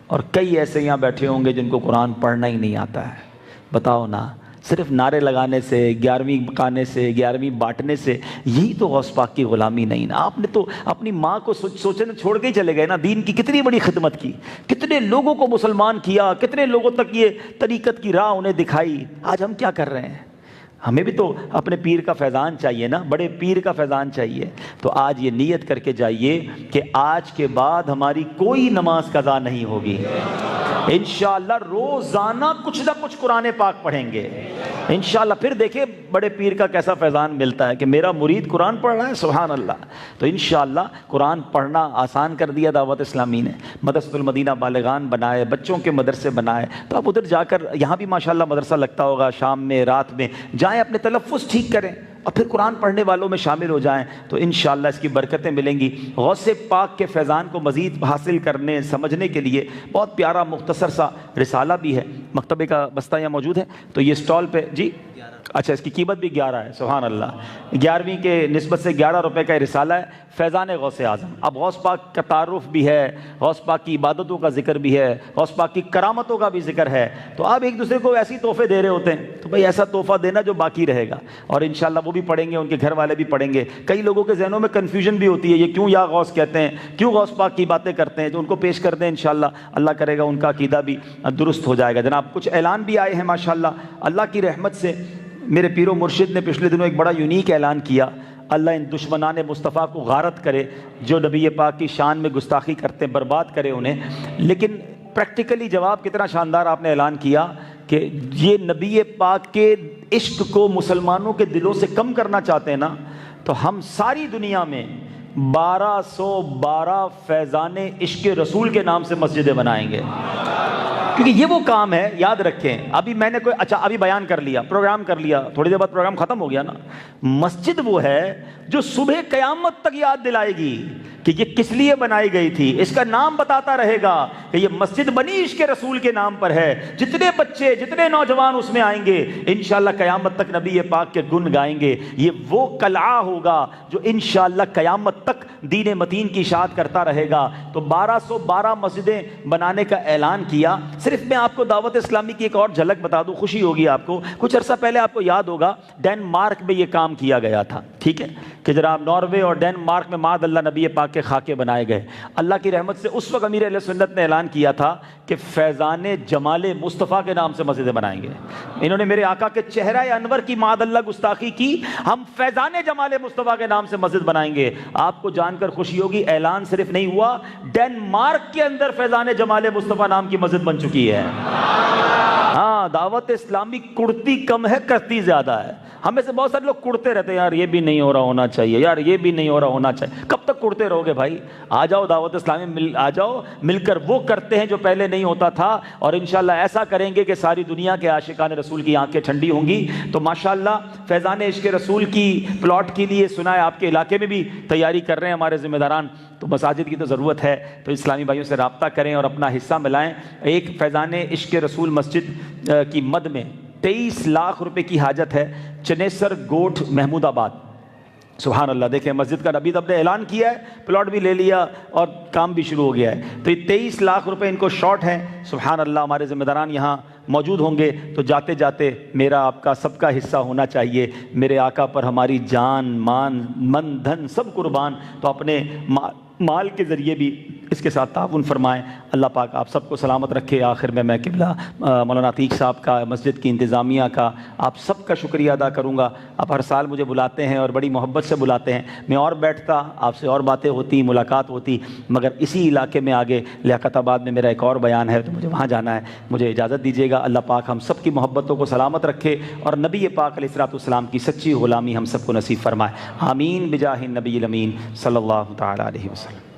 اور کئی ایسے یہاں بیٹھے ہوں گے جن کو قرآن پڑھنا ہی نہیں آتا ہے۔ بتاؤ نا، صرف نعرے لگانے سے، 11ویں پکانے سے، 11ویں بانٹنے سے، یہی تو غوث پاک کی غلامی نہیں نا۔ آپ نے تو اپنی ماں کو سوچنے چھوڑ کے ہی چلے گئے نا، دین کی کتنی بڑی خدمت کی، کتنے لوگوں کو مسلمان کیا، کتنے لوگوں تک یہ طریقت کی راہ انہیں دکھائی۔ آج ہم کیا کر رہے ہیں؟ ہمیں بھی تو اپنے پیر کا فیضان چاہیے نا، بڑے پیر کا فیضان چاہیے۔ تو آج یہ نیت کر کے جائیے کہ آج کے بعد ہماری کوئی نماز قضا نہیں ہوگی۔ انشاءاللہ روزانہ کچھ نہ کچھ قرآن پاک پڑھیں گے انشاءاللہ۔ پھر دیکھیں بڑے پیر کا کیسا فیضان ملتا ہے کہ میرا مرید قرآن پڑھ رہا ہے، سبحان اللہ۔ تو انشاءاللہ قرآن پڑھنا آسان کر دیا دعوت اسلامی نے، مدرسۃ المدینہ بالغان بنائے، بچوں کے مدرسے بنائے۔ تو آپ ادھر جا کر، یہاں بھی ماشاءاللہ مدرسہ لگتا ہوگا، شام میں رات میں جائیں، اپنے تلفظ ٹھیک کریں، اور پھر قرآن پڑھنے والوں میں شامل ہو جائیں، تو انشاءاللہ اس کی برکتیں ملیں گی۔ غوث پاک کے فیضان کو مزید حاصل کرنے سمجھنے کے لیے بہت پیارا مختصر سا رسالہ بھی ہے، مکتبے کا بستہ یہاں موجود ہے، تو یہ سٹال پہ جی اچھا اس کی قیمت بھی 11 ہے، سبحان اللہ، 11ویں کے نسبت سے 11 روپے کا یہ رسالہ ہے، فیضان غوث اعظم۔ اب غوث پاک کا تعارف بھی ہے، غوث پاک کی عبادتوں کا ذکر بھی ہے، غوث پاک کی کرامتوں کا بھی ذکر ہے، تو آپ ایک دوسرے کو ایسی تحفے دے رہے ہوتے ہیں تو بھائی ایسا تحفہ دینا جو باقی رہے گا، اور انشاءاللہ وہ بھی پڑھیں گے، ان کے گھر والے بھی پڑھیں گے۔ کئی لوگوں کے ذہنوں میں کنفیوژن بھی ہوتی ہے، یہ کیوں یا غوث کہتے ہیں، کیوں غوث پاک کی باتیں کرتے ہیں، تو ان کو پیش کر دیں انشاءاللہ، اللہ کرے گا ان کا عقیدہ بھی درست ہو جائے گا۔ جناب کچھ اعلان بھی آئے ہیں ماشاءاللہ، اللہ کی رحمت سے میرے پیر و مرشد نے پچھلے دنوں ایک بڑا یونیک اعلان کیا، اللہ ان دشمنان مصطفیٰ کو غارت کرے جو نبی پاک کی شان میں گستاخی کرتے ہیں، برباد کرے انہیں۔ لیکن پریکٹیکلی جواب کتنا شاندار آپ نے اعلان کیا کہ یہ نبی پاک کے عشق کو مسلمانوں کے دلوں سے کم کرنا چاہتے ہیں نا، تو ہم ساری دنیا میں 1212 فیضان عشق رسول کے نام سے مسجدیں بنائیں گے، کیونکہ یہ وہ کام ہے، یاد رکھیں۔ ابھی میں نے ابھی بیان کر لیا، پروگرام کر لیا، تھوڑی دیر بعد پروگرام ختم ہو گیا نا۔ مسجد وہ ہے جو صبح قیامت تک یاد دلائے گی کہ یہ کس لیے بنائی گئی تھی، اس کا نام بتاتا رہے گا کہ یہ مسجد بنی عشق رسول کے نام پر ہے۔ جتنے بچے، جتنے نوجوان اس میں آئیں گے انشاءاللہ قیامت تک نبی پاک کے گن گائیں گے۔ یہ وہ قلعہ ہوگا جو انشاءاللہ قیامت تک دین متین کی اشاعت کرتا رہے گا۔ تو 1212 مسجدیں بنانے کا اعلان کیا۔ صرف میں آپ کو دعوت اسلامی کی ایک اور جھلک بتا دوں، خوشی ہوگی آپ کو۔ کچھ عرصہ پہلے آپ کو یاد ہوگا ڈینمارک میں یہ کام کیا گیا تھا، ٹھیک ہے، کہ جناب ناروے اور ڈینمارک میں معاذ اللہ نبی پاک کے خاکے بنائے گئے۔ اللہ کی رحمت سے اس وقت امیر اہل سنت نے اعلان کیا تھا کہ فیضان جمال مصطفیٰ کے نام سے مسجدیں بنائیں گے۔ انہوں نے میرے آقا کے چہرہ انور کی معاذ اللہ گستاخی کی، ہم فیضان جمال مصطفیٰ کے نام سے مسجد بنائیں گے۔ آپ کو جان کر خوشی ہوگی، اعلان صرف نہیں ہوا، ڈینمارک کے اندر فیضان جمال مصطفیٰ نام کی مسجد بن چکی ہے۔ ہاں، دعوت اسلامی کڑتی کم ہے، کرتی زیادہ ہے۔ ہمیں سے بہت سارے لوگ کڑتے رہتے ہیں، یار یہ بھی نہیں ہو رہا ہونا چاہیے، یار یہ بھی نہیں ہو رہا ہونا چاہیے۔ کب تک کڑتے رہو گے بھائی؟ آ جاؤ دعوت اسلامی آ جاؤ، مل کر وہ کرتے ہیں جو پہلے نہیں ہوتا تھا، اور انشاءاللہ ایسا کریں گے کہ ساری دنیا کے عاشقان رسول کی آنکھیں ٹھنڈی ہوں گی۔ تو ماشاءاللہ فیضان عشق رسول کی پلاٹ کے لیے سنا ہے آپ کے علاقے میں بھی تیاری کر رہے ہیں ہمارے ذمہ داران، تو مساجد کی تو ضرورت ہے، تو اسلامی بھائیوں سے رابطہ کریں اور اپنا حصہ ملائیں۔ ایک فیضان عشق رسول مسجد کی مد میں 23 لاکھ روپے کی حاجت ہے، چنیسر گوٹھ محمود آباد۔ سبحان اللہ، دیکھیں مسجد کا نبی اب نے اعلان کیا ہے، پلاٹ بھی لے لیا اور کام بھی شروع ہو گیا ہے، تو یہ 23 لاکھ روپے ان کو شارٹ ہیں۔ سبحان اللہ، ہمارے ذمہ داران یہاں موجود ہوں گے، تو جاتے جاتے میرا آپ کا سب کا حصہ ہونا چاہیے۔ میرے آقا پر ہماری جان، مان، من، دھن سب قربان، تو اپنے مال کے ذریعے بھی اس کے ساتھ تعاون فرمائیں۔ اللہ پاک آپ سب کو سلامت رکھے۔ آخر میں قبلہ مولانا عتیق صاحب کا، مسجد کی انتظامیہ کا، آپ سب کا شکریہ ادا کروں گا۔ آپ ہر سال مجھے بلاتے ہیں اور بڑی محبت سے بلاتے ہیں، میں اور بیٹھتا، آپ سے اور باتیں ہوتی، ملاقات ہوتی، مگر اسی علاقے میں آگے لیاقت آباد میں میرا ایک اور بیان ہے تو مجھے وہاں جانا ہے، مجھے اجازت دیجیے گا۔ اللہ پاک ہم سب کی محبتوں کو سلامت رکھے اور نبی پاک علیہ الصلوۃ والسلام کی سچی غلامی ہم سب کو نصیب فرمائے۔ آمین بجاہ النبی الامین صلی اللہ تعالی علیہ وسلم۔